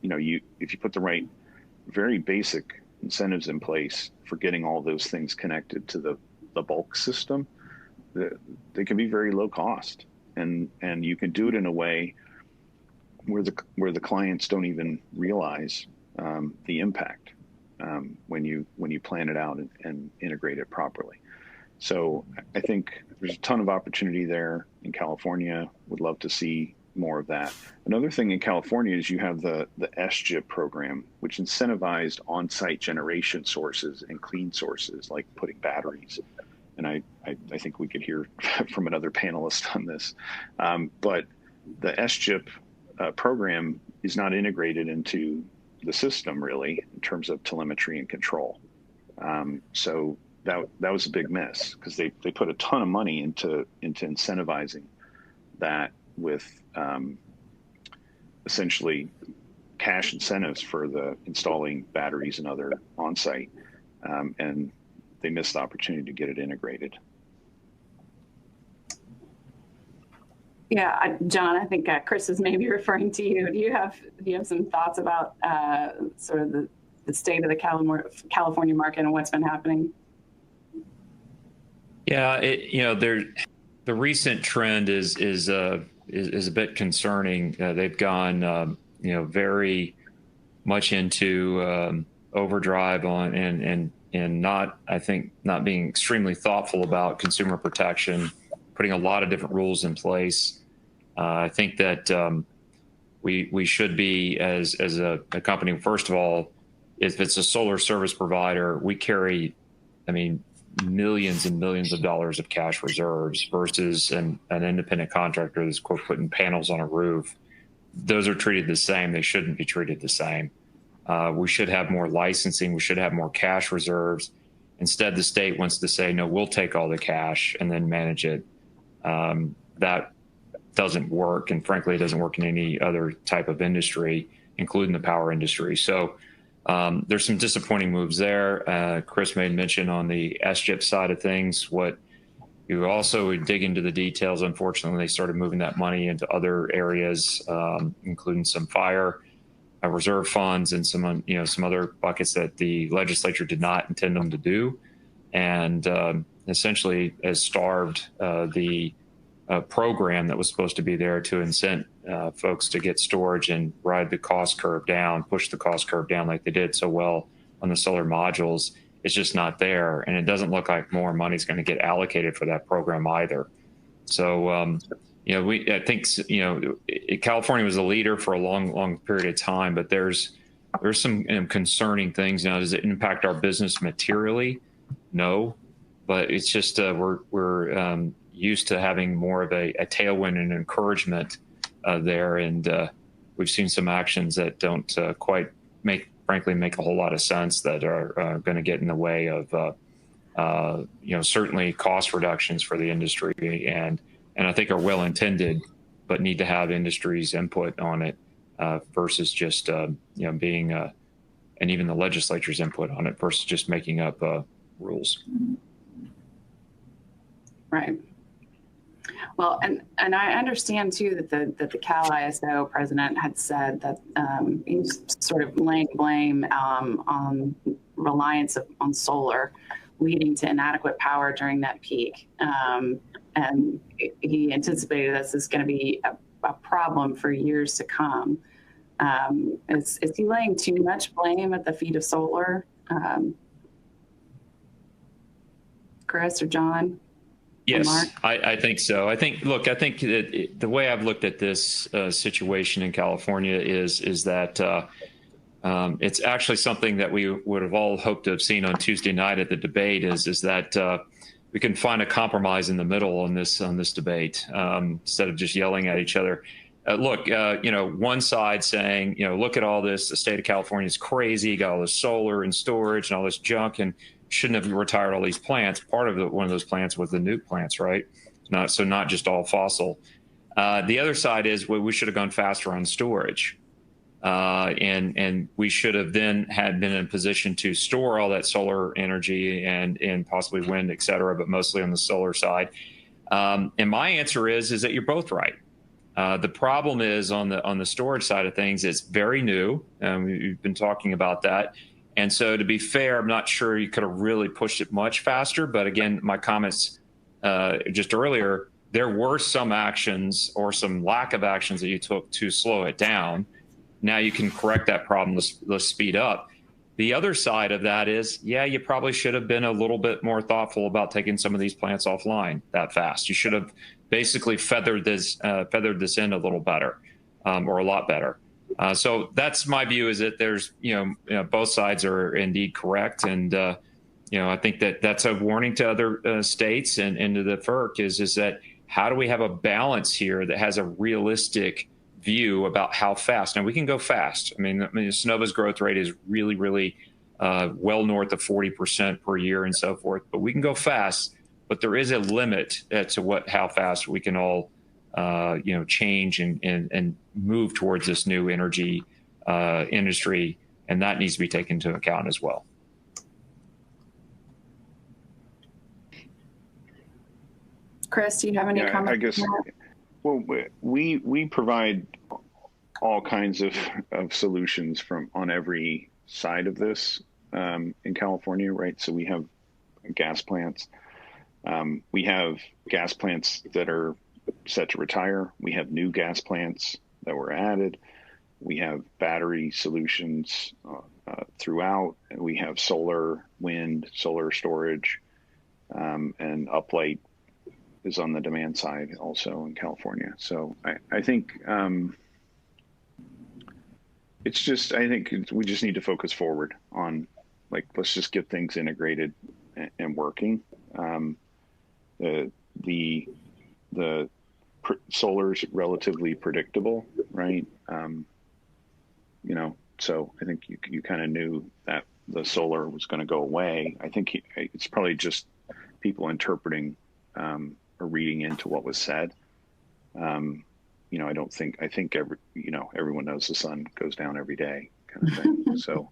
if you put the right, very basic incentives in place for getting all those things connected to the bulk system, they can be very low cost, and you can do it in a way where the clients don't even realize the impact when you plan it out and integrate it properly. So I think there's a ton of opportunity there in California. Would love to see more of that. Another thing in California is you have the SGIP program, which incentivized on-site generation sources and clean sources like putting batteries. And I think we could hear from another panelist on this. But the SGIP program is not integrated into the system really in terms of telemetry and control. So that was a big miss because they put a ton of money into incentivizing that with essentially cash incentives for the installing batteries and other on-site, and they missed the opportunity to get it integrated. Yeah, John, I think Chris is maybe referring to you. Do you have some thoughts about sort of the state of the California market and what's been happening? Yeah, the recent trend is a bit concerning. They've gone very much into overdrive on and not being extremely thoughtful about consumer protection, putting a lot of different rules in place. I think that we should be as a company, first of all, if it's a solar service provider, we carry, millions and millions of dollars of cash reserves versus an independent contractor that's quote putting panels on a roof. Those are treated the same. They shouldn't be treated the same. We should have more licensing. We should have more cash reserves. Instead, the state wants to say, no, we'll take all the cash and then manage it. That doesn't work. And frankly, it doesn't work in any other type of industry, including the power industry. So there's some disappointing moves there. Chris made mention on the SGIP side of things. What you also would dig into the details. Unfortunately, they started moving that money into other areas, including some fire reserve funds and some other buckets that the legislature did not intend them to do, and essentially has starved the program that was supposed to be there to incent folks to get storage and ride the cost curve down, push the cost curve down like they did so well on the solar modules. It's just not there, and it doesn't look like more money is going to get allocated for that program either. So, I think California was a leader for a long period of time, but there's some concerning things now. Does it impact our business materially? No, but it's just we're used to having more of a tailwind and encouragement there, and we've seen some actions that don't quite make a whole lot of sense that are going to get in the way of certainly cost reductions for the industry, and I think are well intended, but need to have industry's input on it versus just being and even the legislature's input on it versus just making up rules. Right. Well, and I understand too that the Cal ISO president had said that he's sort of laying blame on reliance on solar, leading to inadequate power during that peak, and he anticipated this is going to be a problem for years to come. Is he laying too much blame at the feet of solar, Chris or John? Yes, I think so. I think that the way I've looked at this situation in California is that it's actually something that we would have all hoped to have seen on Tuesday night at the debate is that we can find a compromise in the middle on this debate instead of just yelling at each other. One side saying, look at all this. The state of California is crazy. Got all this solar and storage and all this junk, and shouldn't have retired all these plants. Part of one of those plants was the nuke plants, right? Not just all fossil. The other side is we should have gone faster on storage, and we should have then been in a position to store all that solar energy and possibly wind, et cetera, but mostly on the solar side. And my answer is that you're both right. The problem is on the storage side of things, it's very new. We've been talking about that. And so to be fair, I'm not sure you could have really pushed it much faster. But again, my comments just earlier, there were some actions or some lack of actions that you took to slow it down. Now you can correct that problem. Let's speed up. The other side of that is, yeah, you probably should have been a little bit more thoughtful about taking some of these plants offline that fast. You should have basically feathered this in a little better, or a lot better. So that's my view, is that there's, both sides are indeed correct. And, I think that that's a warning to other states and to the FERC is that how do we have a balance here that has a realistic view about how fast? Now, we can go fast. I mean, Sunnova's growth rate is really, really well north of 40% per year and so forth, but we can go fast, but there is a limit to how fast we can all, change and move towards this new energy industry, and that needs to be taken into account as well. Chris, do you have any comments? I guess, well, we provide all kinds of solutions on every side of this in California, right? So we have gas plants. We have gas plants that are set to retire. We have new gas plants that were added. We have battery solutions throughout. And we have solar, wind, solar storage, and uplight is on the demand side also in California. So I think we just need to focus forward on, like, let's just get things integrated and working. The solar's relatively predictable, right? So I think you kind of knew that the solar was going to go away. I think it's probably just people interpreting or reading into what was said. I think everyone knows the sun goes down every day, kind of thing. So,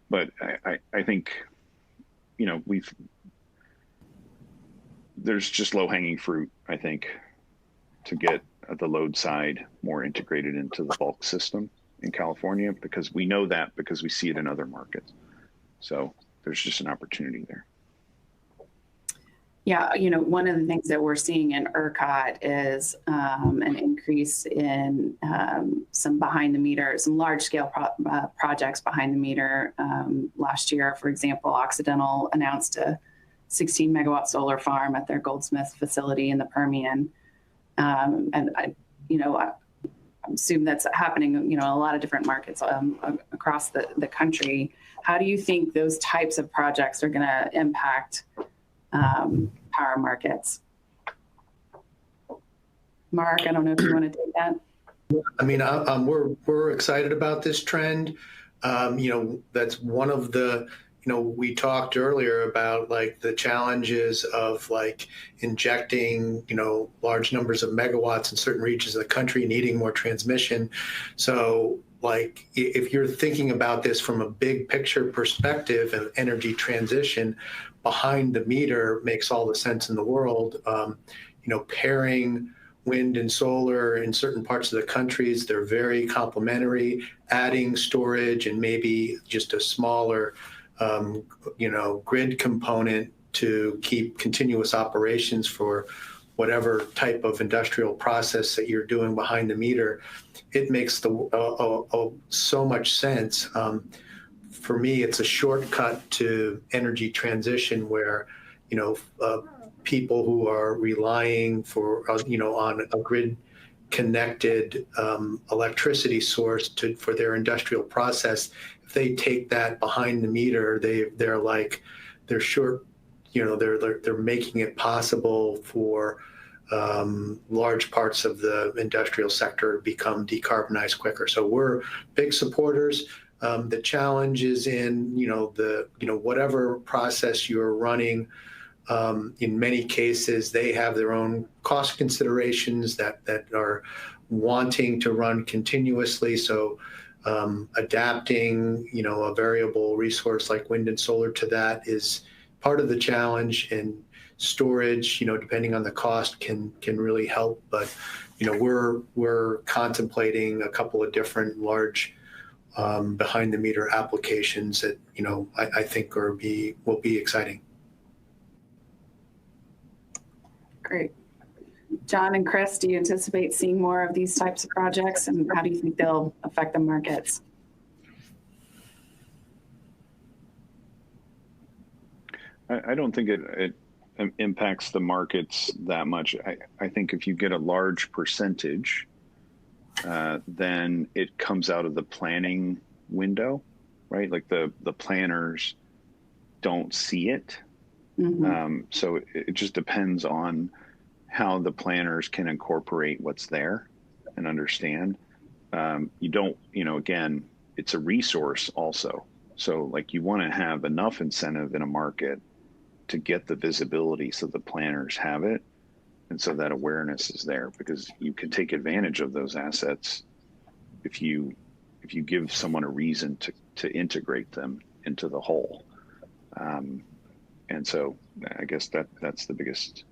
but I think, there's just low hanging fruit, I think, to get the load side more integrated into the bulk system in California, because we know that because we see it in other markets. So there's just an opportunity there. Yeah, one of the things that we're seeing in ERCOT is an increase in some large-scale projects behind the meter. Last year, for example, Occidental announced a 16-megawatt solar farm at their Goldsmith facility in the Permian, and I assume that's happening, in a lot of different markets across the country. How do you think those types of projects are going to impact power markets? Mark, I don't know if you want to take that. I mean, we're excited about this trend. That's one of the, we talked earlier about, like, the challenges of, like, injecting, large numbers of megawatts in certain regions of the country, needing more transmission. So, like, if you're thinking about this from a big picture perspective of energy transition, behind the meter makes all the sense in the world. Pairing wind and solar in certain parts of the countries, they're very complementary. Adding storage and maybe just a smaller, grid component to keep continuous operations for whatever type of industrial process that you're doing behind the meter, it makes so much sense. For me, it's a shortcut to energy transition where, people who are relying on a grid connected electricity source for their industrial process, if they take that behind the meter, they're making it possible for large parts of the industrial sector to become decarbonized quicker. So we're big supporters. The challenge is in, whatever process you're running. In many cases, they have their own cost considerations that are wanting to run continuously. So adapting, a variable resource like wind and solar to that is part of the challenge. And storage, depending on the cost, can really help. But we're contemplating a couple of different large behind the meter applications that I think will be exciting. Great. John and Chris, do you anticipate seeing more of these types of projects, and how do you think they'll affect the markets? I don't think it impacts the markets that much. I think if you get a large percentage, then it comes out of the planning window, right? Like the planners don't see it. Mm-hmm. So it just depends on how the planners can incorporate what's there and understand. You don't, again, it's a resource also. So like you want to have enough incentive in a market to get the visibility so the planners have it. And so that awareness is there, because you can take advantage of those assets if you give someone a reason to integrate them into the whole. And so I guess that's the biggest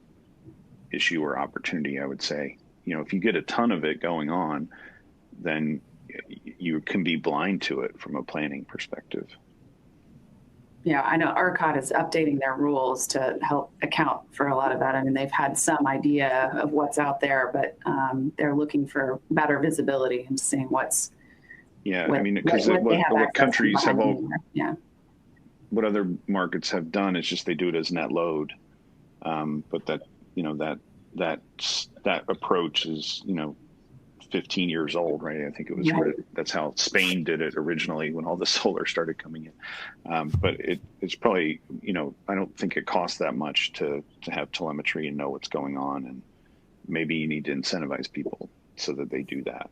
issue or opportunity, I would say. If you get a ton of it going on, then you can be blind to it from a planning perspective. Yeah, I know ERCOT is updating their rules to help account for a lot of that. I mean, they've had some idea of what's out there, but they're looking for better visibility and seeing what's. Yeah, I mean, because what countries have all. Yeah. What other markets have done is just they do it as net load, but that approach is 15 years old, right? I think it was that's how Spain did it originally when all the solar started coming in. But it's probably I don't think it costs that much to have telemetry and know what's going on, and maybe you need to incentivize people so that they do that.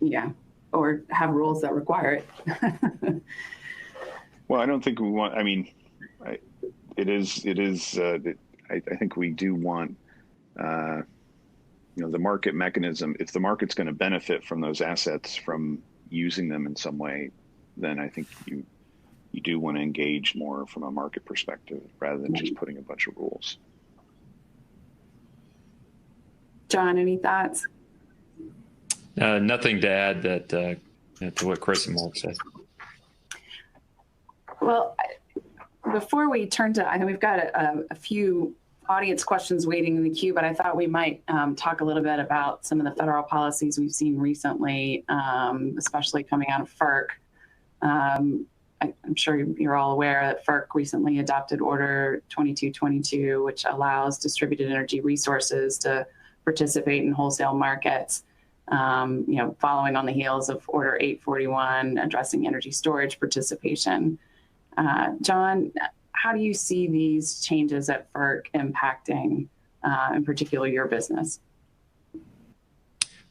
Yeah, or have rules that require it. Well, I don't think we want. I mean, it is. I think we do want. The market mechanism. If the market's going to benefit from those assets, from using them in some way, then I think you do want to engage more from a market perspective rather than just putting a bunch of rules. John, any thoughts? Nothing to add to what Chris and Mark said. Well, before we turn to, I know we've got a few audience questions waiting in the queue, but I thought we might talk a little bit about some of the federal policies we've seen recently, especially coming out of FERC. I'm sure you're all aware that FERC recently adopted Order 2222, which allows distributed energy resources to participate in wholesale markets, following on the heels of Order 841 addressing energy storage participation. John, how do you see these changes at FERC impacting, in particular, your business?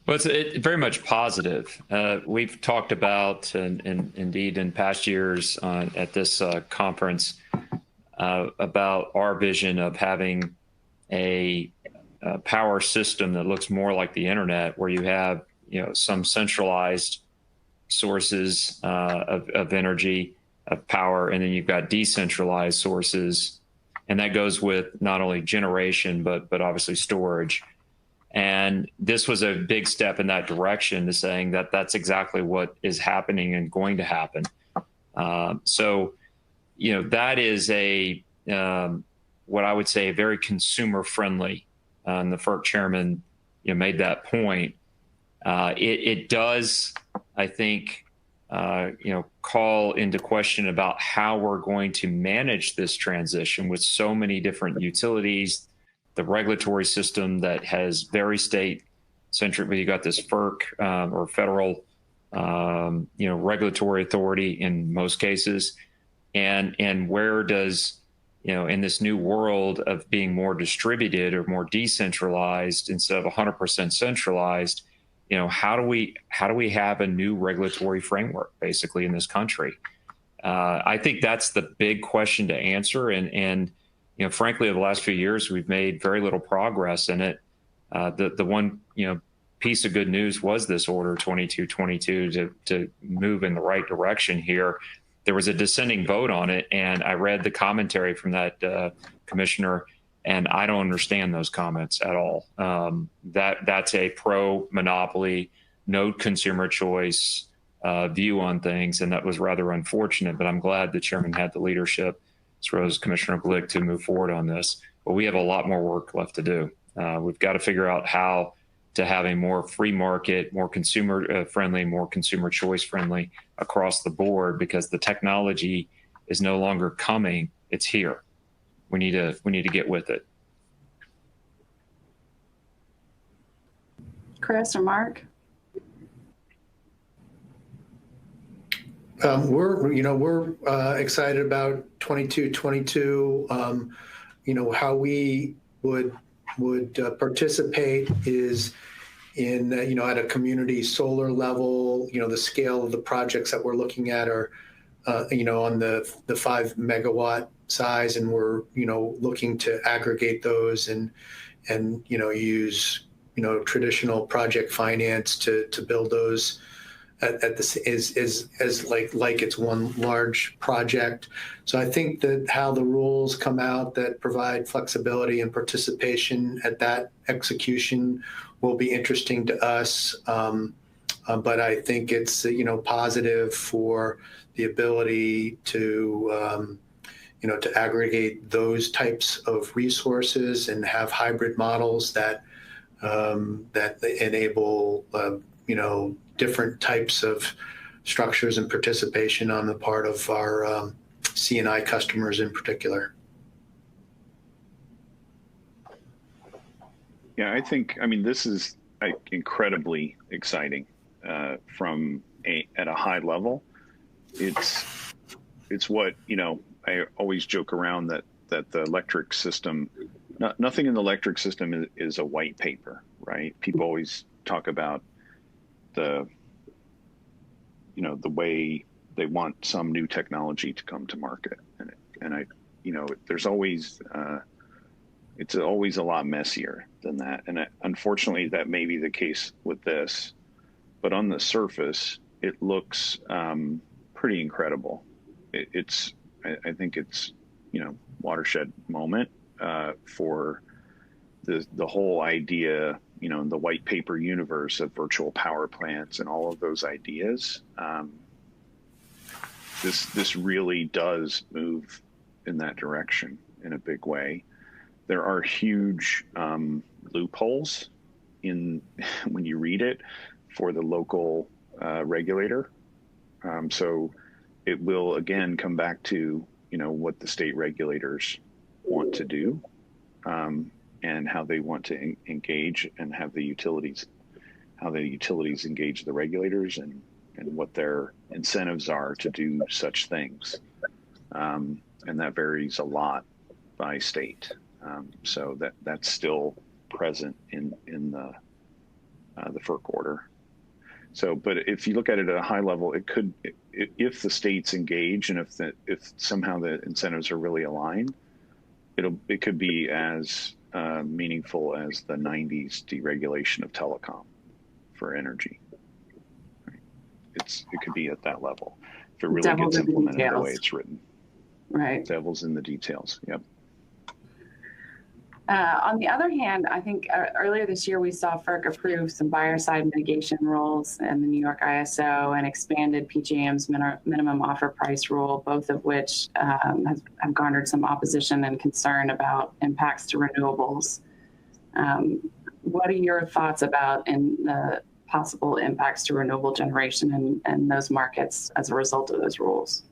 Well, it's very much positive. We've talked about, and indeed in past years at this conference, about our vision of having a power system that looks more like the internet, where you have some centralized sources of energy, of power, and then you've got decentralized sources, and that goes with not only generation but obviously storage. And this was a big step in that direction, to saying that that's exactly what is happening and going to happen. So that is what I would say very consumer friendly. And the FERC chairman made that point. It does, I think, call into question about how we're going to manage this transition with so many different utilities, the regulatory system that has very state-centric, but you got this FERC or federal, regulatory authority in most cases, and where does, in this new world of being more distributed or more decentralized instead of 100% centralized, how do we have a new regulatory framework basically in this country? I think that's the big question to answer. And frankly, over the last few years, we've made very little progress in it. The one, piece of good news was this Order 2222 to move in the right direction here. There was a dissenting vote on it, and I read the commentary from that commissioner, and I don't understand those comments at all. That's a pro-monopoly, no consumer choice view on things, and that was rather unfortunate. But I'm glad the chairman had the leadership, as well as Commissioner Glick, to move forward on this. But we have a lot more work left to do. We've got to figure out how to have a more free market, more consumer friendly, more consumer choice friendly across the board, because the technology is no longer coming, it's here. we need to get with it. Chris or Mark? We're excited about 2222. How we would participate is in at a community solar level. The scale of the projects that we're looking at are on the 5 megawatt size, and we're looking to aggregate those and use traditional project finance to build those at this is like it's one large project. So I think that how the rules come out that provide flexibility and participation at that execution will be interesting to us. But I think it's positive for the ability to to aggregate those types of resources and have hybrid models that enable different types of structures and participation on the part of our C&I customers in particular. Yeah, I mean, this is incredibly exciting from at a high level. It's what, I always joke around that the electric system, nothing in the electric system is a white paper, right? People always talk about the way they want some new technology to come to market, and there's always it's always a lot messier than that, and unfortunately that may be the case with this, but on the surface it looks pretty incredible. I think it's watershed moment for the whole idea, in the white paper universe of virtual power plants and all of those ideas. This really does move in that direction in a big way. There are huge loopholes when you read it for the local regulator. So it will again come back to what the state regulators want to do. And how they want to engage and how the utilities engage the regulators and what their incentives are to do such things. And that varies a lot by state. So that's still present in the FERC order. So, but if you look at it at a high level, it could, if the states engage and if somehow the incentives are really aligned, it could be as meaningful as the 90s deregulation of telecom for energy. It could be at that level if it really gets implemented the way it's written. Right. Devil's in the details. Yep. On the other hand, I think earlier this year we saw FERC approve some buyer-side mitigation rules in the New York ISO and expanded PJM's minimum offer price rule, both of which have garnered some opposition and concern about impacts to renewables. What are your thoughts about the possible impacts to renewable generation and those markets as a result of those rules?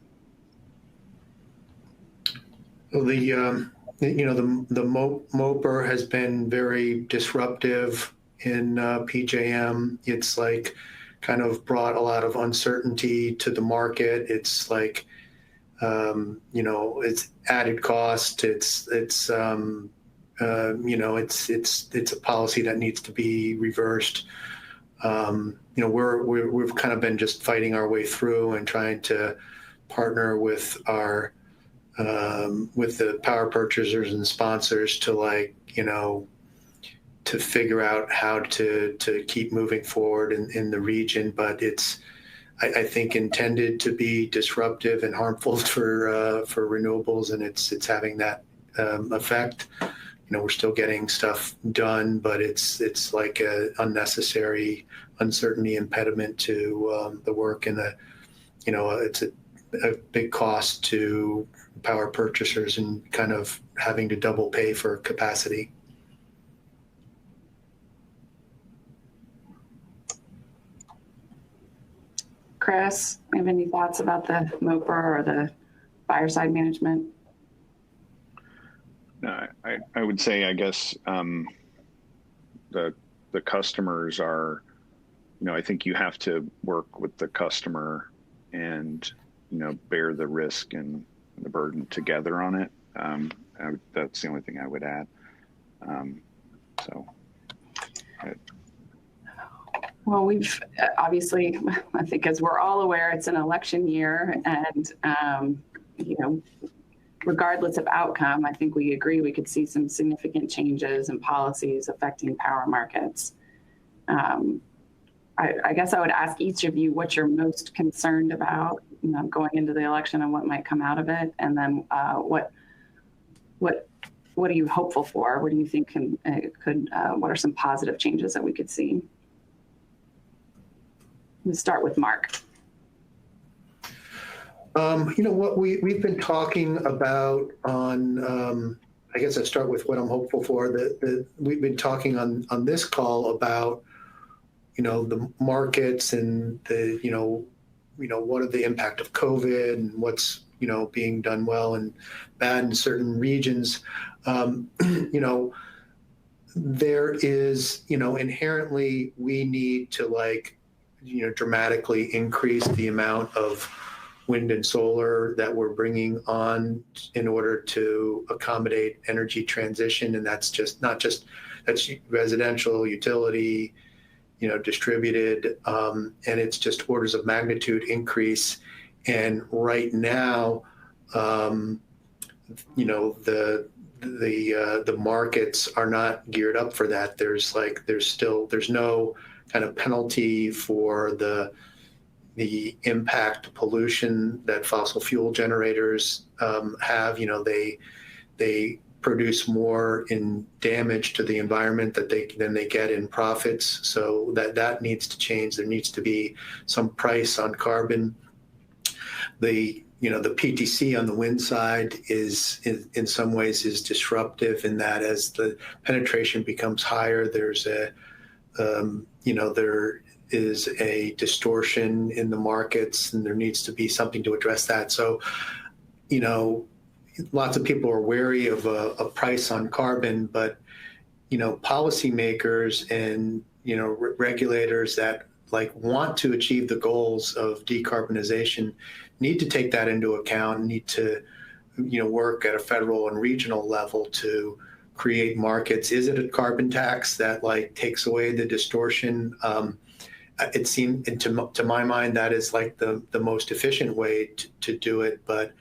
Well, the MOPR has been very disruptive in PJM. It's kind of brought a lot of uncertainty to the market. It's it's added cost. It's a policy that needs to be reversed. We've kind of been just fighting our way through and trying to partner with with the power purchasers and sponsors to to figure out how to keep moving forward in the region. But it's, I think, intended to be disruptive and harmful for renewables, and it's having that effect. We're still getting stuff done, but it's like a unnecessary uncertainty impediment to the work, and it's a big cost to power purchasers and kind of having to double pay for capacity. Chris, you have any thoughts about the MOPR or the buyer side management? I would say, I guess, the customers are, I think you have to work with the customer and, bear the risk and the burden together on it. That's the only thing I would add. Well, we've obviously, I think as we're all aware, it's an election year, and, regardless of outcome, I think we agree we could see some significant changes in policies affecting power markets. I guess I would ask each of you what you're most concerned about, going into the election and what might come out of it, and then what are you hopeful for? What do you think what are some positive changes that we could see? Let's start with Mark. What we've been talking about on, I guess I start with what I'm hopeful for. We've been talking on this call about, the markets and what are the impact of COVID and what's, being done well and bad in certain regions. There is, inherently we need to dramatically increase the amount of wind and solar that we're bringing on in order to accommodate energy transition. And that's that's residential, utility, distributed, and it's just orders of magnitude increase. And right now, the markets are not geared up for that. There's no kind of penalty for the impact pollution that fossil fuel generators have. They produce more in damage to the environment than they get in profits. So that needs to change. There needs to be some price on carbon. The PTC on the wind side is in some ways is disruptive in that as the penetration becomes higher, there is a distortion in the markets, and there needs to be something to address that. So, lots of people are wary of a price on carbon, but, policymakers and, regulators that want to achieve the goals of decarbonization need to take that into account, need to, work at a federal and regional level to create markets. Is it a carbon tax that takes away the distortion? It seemed, to my mind, that is the most efficient way to do it, but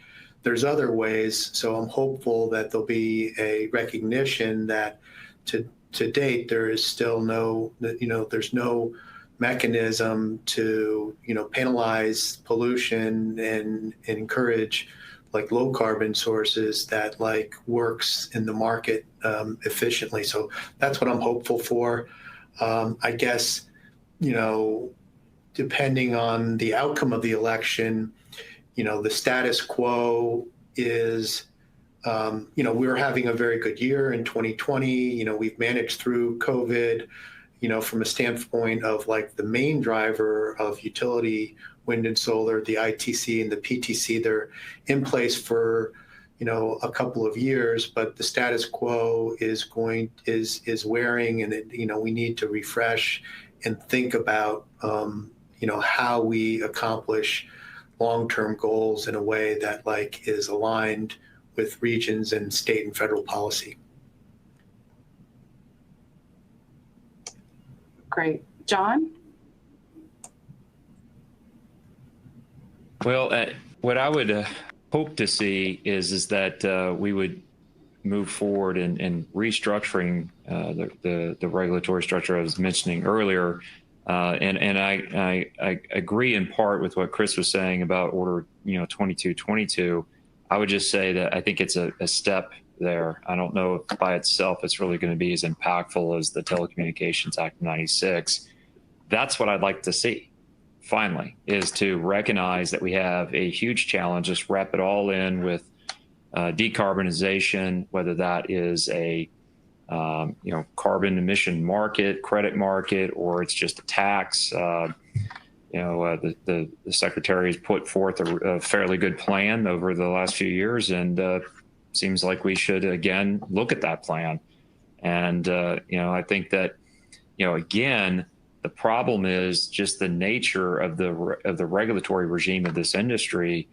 there's other ways. So I'm hopeful that there'll be a recognition that to date, there is still there's no mechanism to, penalize pollution and encourage low carbon sources that works in the market efficiently. So that's what I'm hopeful for. I guess, depending on the outcome of the election, the status quo is, we're having a very good year in 2020. We've managed through COVID, from a standpoint of the main driver of utility, wind and solar, the ITC and the PTC, they're in place for, a couple of years, but the status quo is wearing, and we need to refresh and think about, how we accomplish long-term goals in a way that is aligned with regions and state and federal policy. Great. John? Well, what I would hope to see is that we would move forward in restructuring the regulatory structure I was mentioning earlier. And I agree in part with what Chris was saying about Order 2222. I would just say that I think it's a step there. I don't know if by itself it's really going to be as impactful as the Telecommunications Act of 96. That's what I'd like to see, finally, is to recognize that we have a huge challenge. Just wrap it all in with decarbonization, whether that is a carbon emission market, credit market, or it's just a tax. The Secretary has put forth a fairly good plan over the last few years, and seems like we should again look at that plan. And I think that again, the problem is just the nature of the regulatory regime of this industry.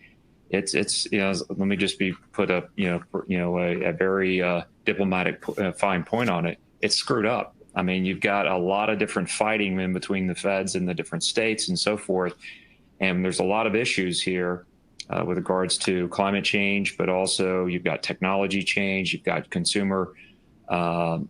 It's let me just put a very diplomatic fine point on it. It's screwed up. I mean, you've got a lot of different fighting in between the feds and the different states and so forth. And there's a lot of issues here with regards to climate change, but also you've got technology change, you've got consumer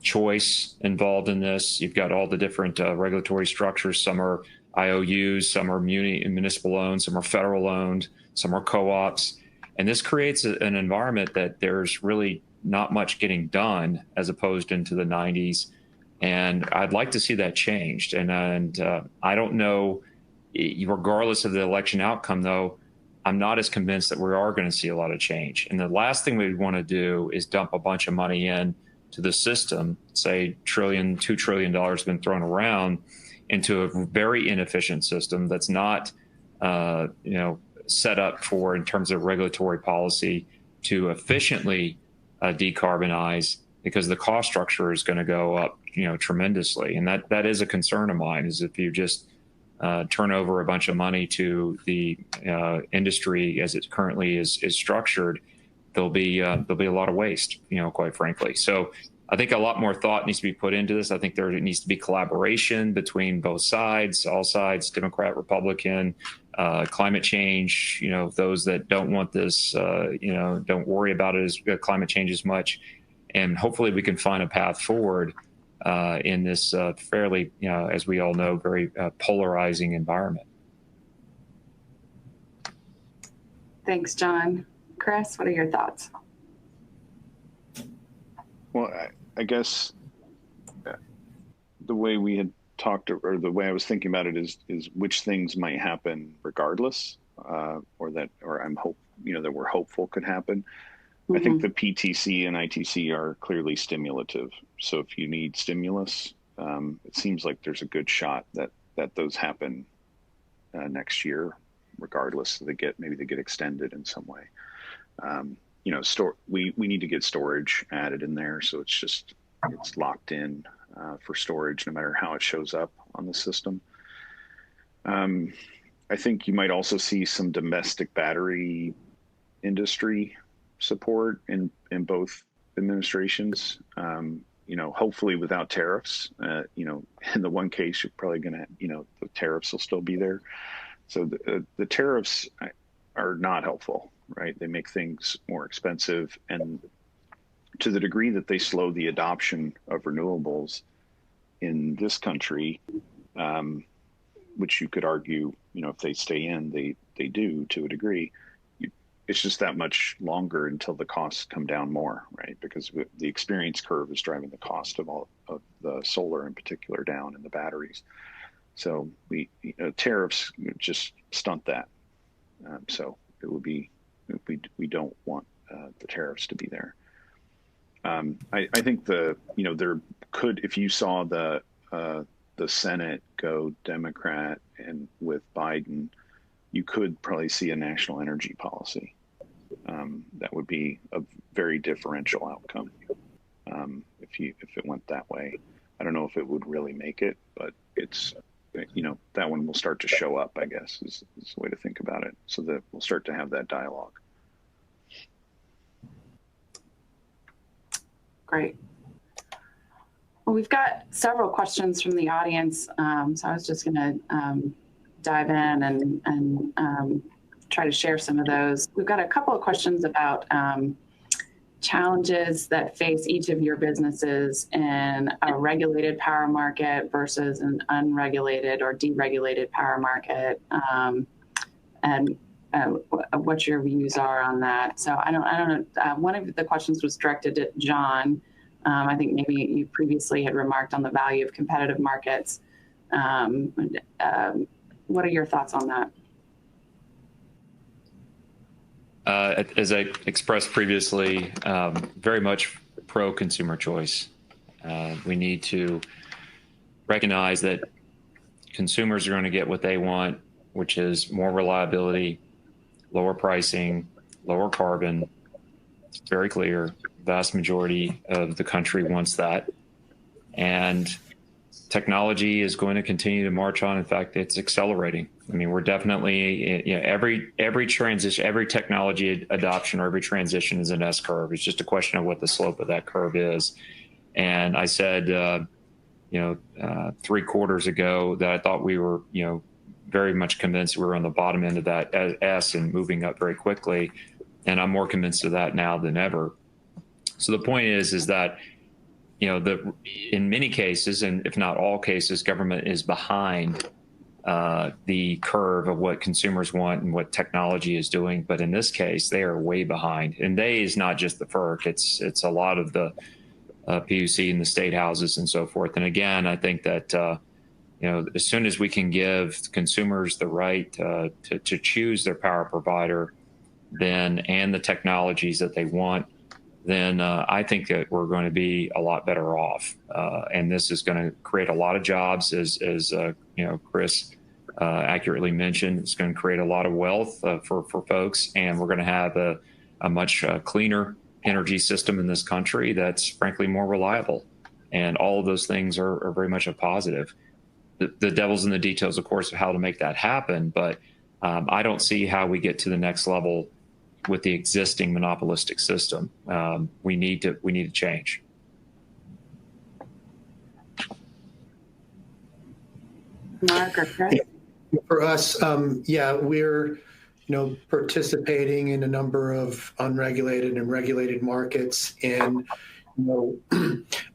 choice involved in this. You've got all the different regulatory structures. Some are IOUs, some are municipal owned, some are federal owned, some are co-ops. And this creates an environment that there's really not much getting done as opposed into the 90s. And I'd like to see that changed. And I don't know, regardless of the election outcome, though, I'm not as convinced that we are going to see a lot of change. And the last thing we want to do is dump a bunch of money in to the system, say $2 trillion has been thrown around into a very inefficient system that's not, set up for, in terms of regulatory policy, to efficiently decarbonize, because the cost structure is going to go up, tremendously. And that is a concern of mine, is if you just turn over a bunch of money to the industry as it currently is structured, there'll be a lot of waste, quite frankly. So I think a lot more thought needs to be put into this. I think there needs to be collaboration between both sides, all sides, Democrat, Republican, climate change, those that don't want this, don't worry about it as climate change as much. And hopefully we can find a path forward in this fairly, as we all know, very polarizing environment. Thanks, John. Chris, what are your thoughts? Well, I guess the way we had talked, or the way I was thinking about it, is which things might happen regardless, or that we're hopeful could happen. Mm-hmm. I think the PTC and ITC are clearly stimulative. So if you need stimulus, it seems like there's a good shot that those happen next year, regardless. Maybe they get extended in some way. We need to get storage added in there, so it's locked in for storage, no matter how it shows up on the system. I think you might also see some domestic battery industry support in both administrations. Hopefully without tariffs. In the one case, you're probably gonna, the tariffs will still be there. So the tariffs are not helpful. Right? They make things more expensive, and to the degree that they slow the adoption of renewables in this country, which you could argue, if they stay in, they do to a degree. It's just that much longer until the costs come down more, right? Because the experience curve is driving the cost of all of the solar in particular down, and the batteries. So tariffs just stunt that. So it would be. We don't want the tariffs to be there. I think there could, if you saw the Senate go Democrat and with Biden, you could probably see a national energy policy. That would be a very differential outcome if it went that way. I don't know if it would really make it, but it's that one will start to show up, I guess, is the way to think about it. So that we'll start to have that dialogue. Great. Well, we've got several questions from the audience, so I was just going to dive in and try to share some of those. We've got a couple of questions about challenges that face each of your businesses in a regulated power market versus an unregulated or deregulated power market, and what your views are on that. So I don't know. One of the questions was directed at John. I think maybe you previously had remarked on the value of competitive markets. What are your thoughts on that? As I expressed previously, very much pro-consumer choice. We need to recognize that consumers are going to get what they want, which is more reliability, lower pricing, lower carbon, It's very clear. Vast majority of the country wants that. And technology is going to continue to march on. In fact, it's accelerating. I mean, we're definitely, every transition, every technology adoption or every transition is an S curve. It's just a question of what the slope of that curve is. And I said, 3 quarters ago that I thought we were, very much convinced we were on the bottom end of that S and moving up very quickly. And I'm more convinced of that now than ever. So the point is that, in many cases, and if not all cases, government is behind the curve of what consumers want and what technology is doing. But in this case, they are way behind. And they is not just the FERC, it's a lot of the PUC and the state houses and so forth. And again, I think that, as soon as we can give consumers the right to choose their power provider, and the technologies that they want, then I think that we're going to be a lot better off. And this is going to create a lot of jobs, as Chris accurately mentioned. It's going to create a lot of wealth for folks, and we're going to have a much cleaner energy system in this country that's frankly more reliable. And all of those things are very much a positive. The devil's in the details, of course, of how to make that happen. But I don't see how we get to the next level with the existing monopolistic system. We need to change. Mark or Chris? For us, we're participating in a number of unregulated and regulated markets, and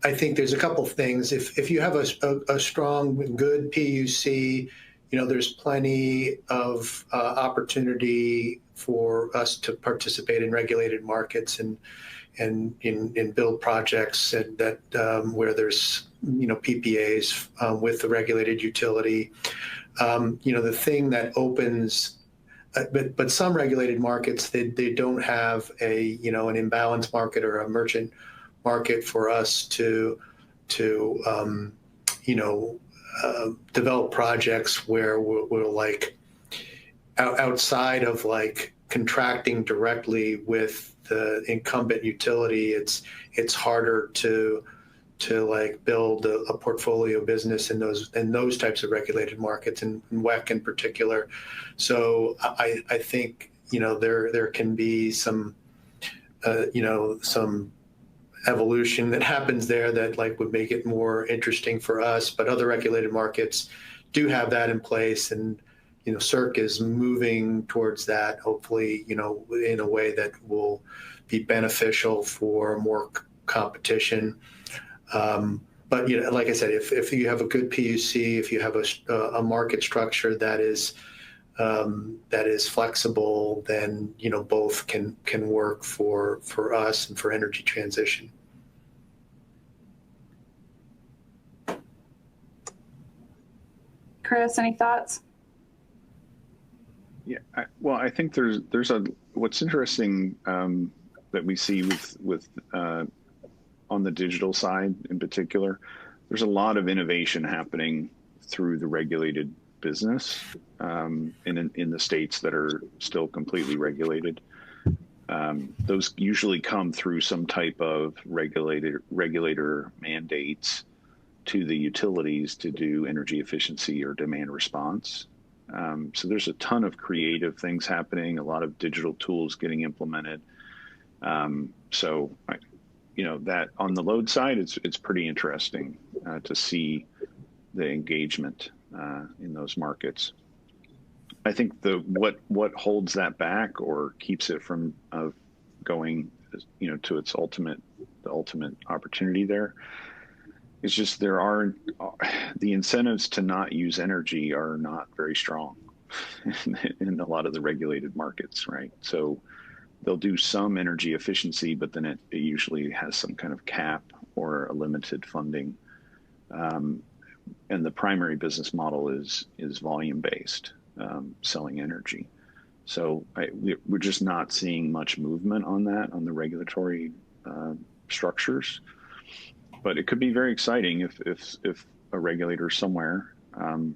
I think there's a couple of things. If you have a strong, good PUC, there's plenty of opportunity for us to participate in regulated markets and build projects that where there's PPAs with the regulated utility. The thing that opens, but some regulated markets they don't have an imbalanced market or a merchant market for us to develop projects where we're like outside of like contracting directly with the incumbent utility. It's harder to like build a portfolio business in those types of regulated markets, and WEC in particular. So I think there can be some evolution that happens there that like would make it more interesting for us. But other regulated markets do have that in place, and CERC is moving towards that, hopefully in a way that will be beneficial for more competition. But like I said, if you have a good PUC, if you have a market structure that is flexible, then both can work for us and for energy transition. Chris, any thoughts? Yeah, I think there's what's interesting that we see with on the digital side in particular. There's a lot of innovation happening through the regulated business in the states that are still completely regulated. Those usually come through some type of regulator mandates to the utilities to do energy efficiency or demand response. So there's a ton of creative things happening, a lot of digital tools getting implemented. That on the load side, it's pretty interesting to see the engagement in those markets. I think what holds that back or keeps it from going, to its ultimate opportunity there, it's just the incentives to not use energy are not very strong in a lot of the regulated markets, right? So they'll do some energy efficiency, but then it usually has some kind of cap or a limited funding. And the primary business model is volume based, selling energy. So we're just not seeing much movement on that, on the regulatory structures. But it could be very exciting if a regulator somewhere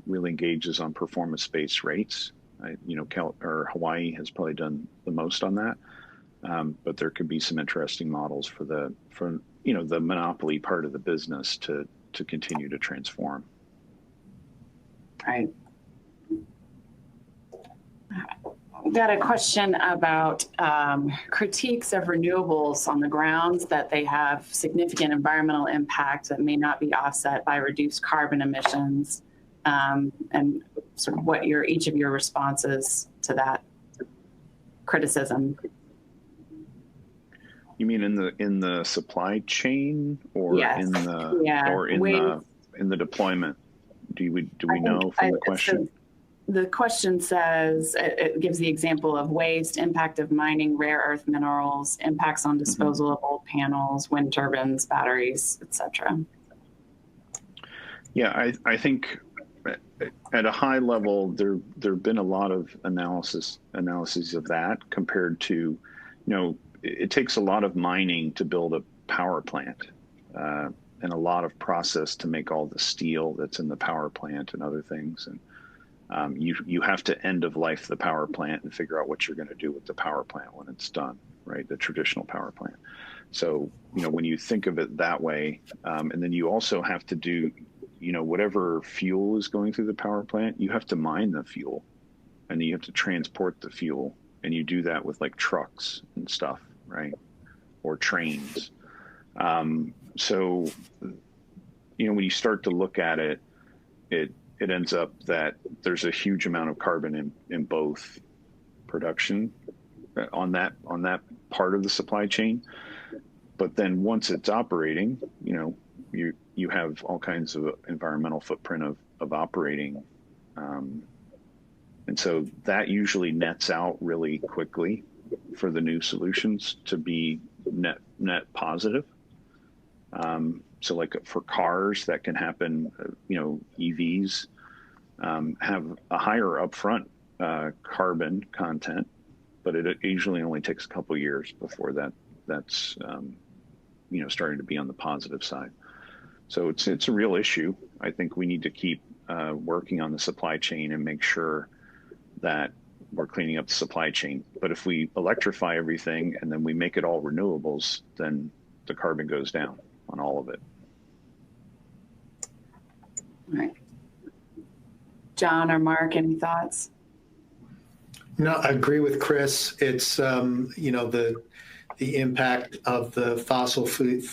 really engages on performance-based rates. Hawaii has probably done the most on that. But there could be some interesting models for the monopoly part of the business to continue to transform. Right. Got a question about critiques of renewables on the grounds that they have significant environmental impact that may not be offset by reduced carbon emissions, and sort of what each of your responses to that criticism. You mean in the supply chain, or Yes. in the deployment? Do we know from the question? The question says, it gives the example of waste, impact of mining rare earth minerals, impacts on disposal of old panels, wind turbines, batteries, etc. Yeah, I think at a high level, there have been a lot of analyses of that compared to, it takes a lot of mining to build a power plant, and a lot of process to make all the steel that's in the power plant and other things. And you have to end of life the power plant and figure out what you're going to do with the power plant when it's done, right? The traditional power plant. So, when you think of it that way, and then you also have to do, whatever fuel is going through the power plant, you have to mine the fuel, and then you have to transport the fuel, and you do that with like trucks and stuff, right? Or trains. So, when you start to look at it, it ends up that there's a huge amount of carbon in both production on that part of the supply chain. But then once it's operating, you have all kinds of environmental footprint of operating. And so that usually nets out really quickly for the new solutions to be net positive. So like for cars, that can happen, EVs have a higher upfront carbon content, but it usually only takes a couple of years before that's starting to be on the positive side. So it's a real issue. I think we need to keep working on the supply chain and make sure that we're cleaning up the supply chain. But if we electrify everything and then we make it all renewables, then the carbon goes down on all of it. All right. John or Mark, any thoughts? No, I agree with Chris. It's the impact of the fossil fleet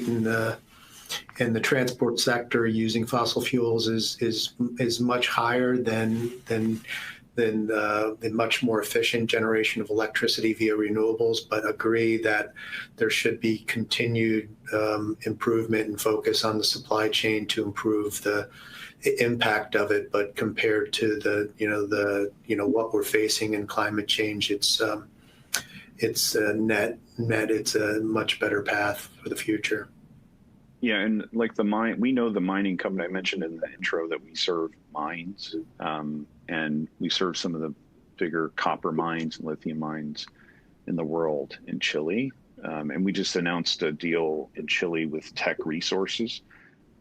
and the transport sector using fossil fuels is much higher than the much more efficient generation of electricity via renewables, but agree that there should be continued improvement and focus on the supply chain to improve the impact of it. But compared to what we're facing in climate change, it's a much better path for the future. Yeah, and like we know the mining company I mentioned in the intro that we serve mines, and we serve some of the bigger copper mines and lithium mines in the world in Chile. And we just announced a deal in Chile with Tech Resources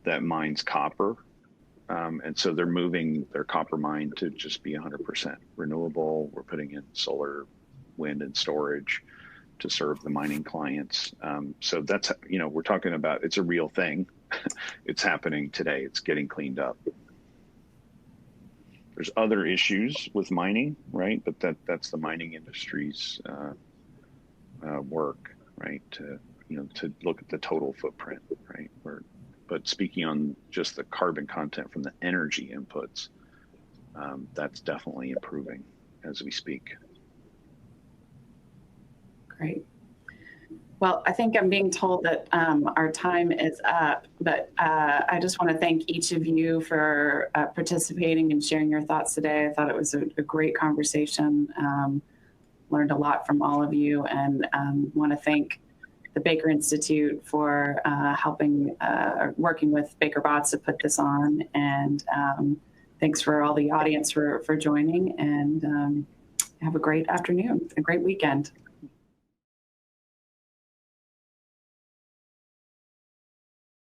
that mines copper. And so they're moving their copper mine to just be 100% renewable. We're putting in solar, wind, and storage to serve the mining clients. So that's, we're talking about, it's a real thing. It's happening today. It's getting cleaned up. There's other issues with mining, right? But that's the mining industry's work, right? To look at the total footprint, right? But speaking on just the carbon content from the energy inputs, that's definitely improving as we speak. Great. Well, I think I'm being told that our time is up, but I just want to thank each of you for participating and sharing your thoughts today. I thought it was a great conversation. Learned a lot from all of you, and want to thank the Baker Institute for working with Baker Bots to put this on. And thanks for all the audience for joining, and have a great afternoon, a great weekend.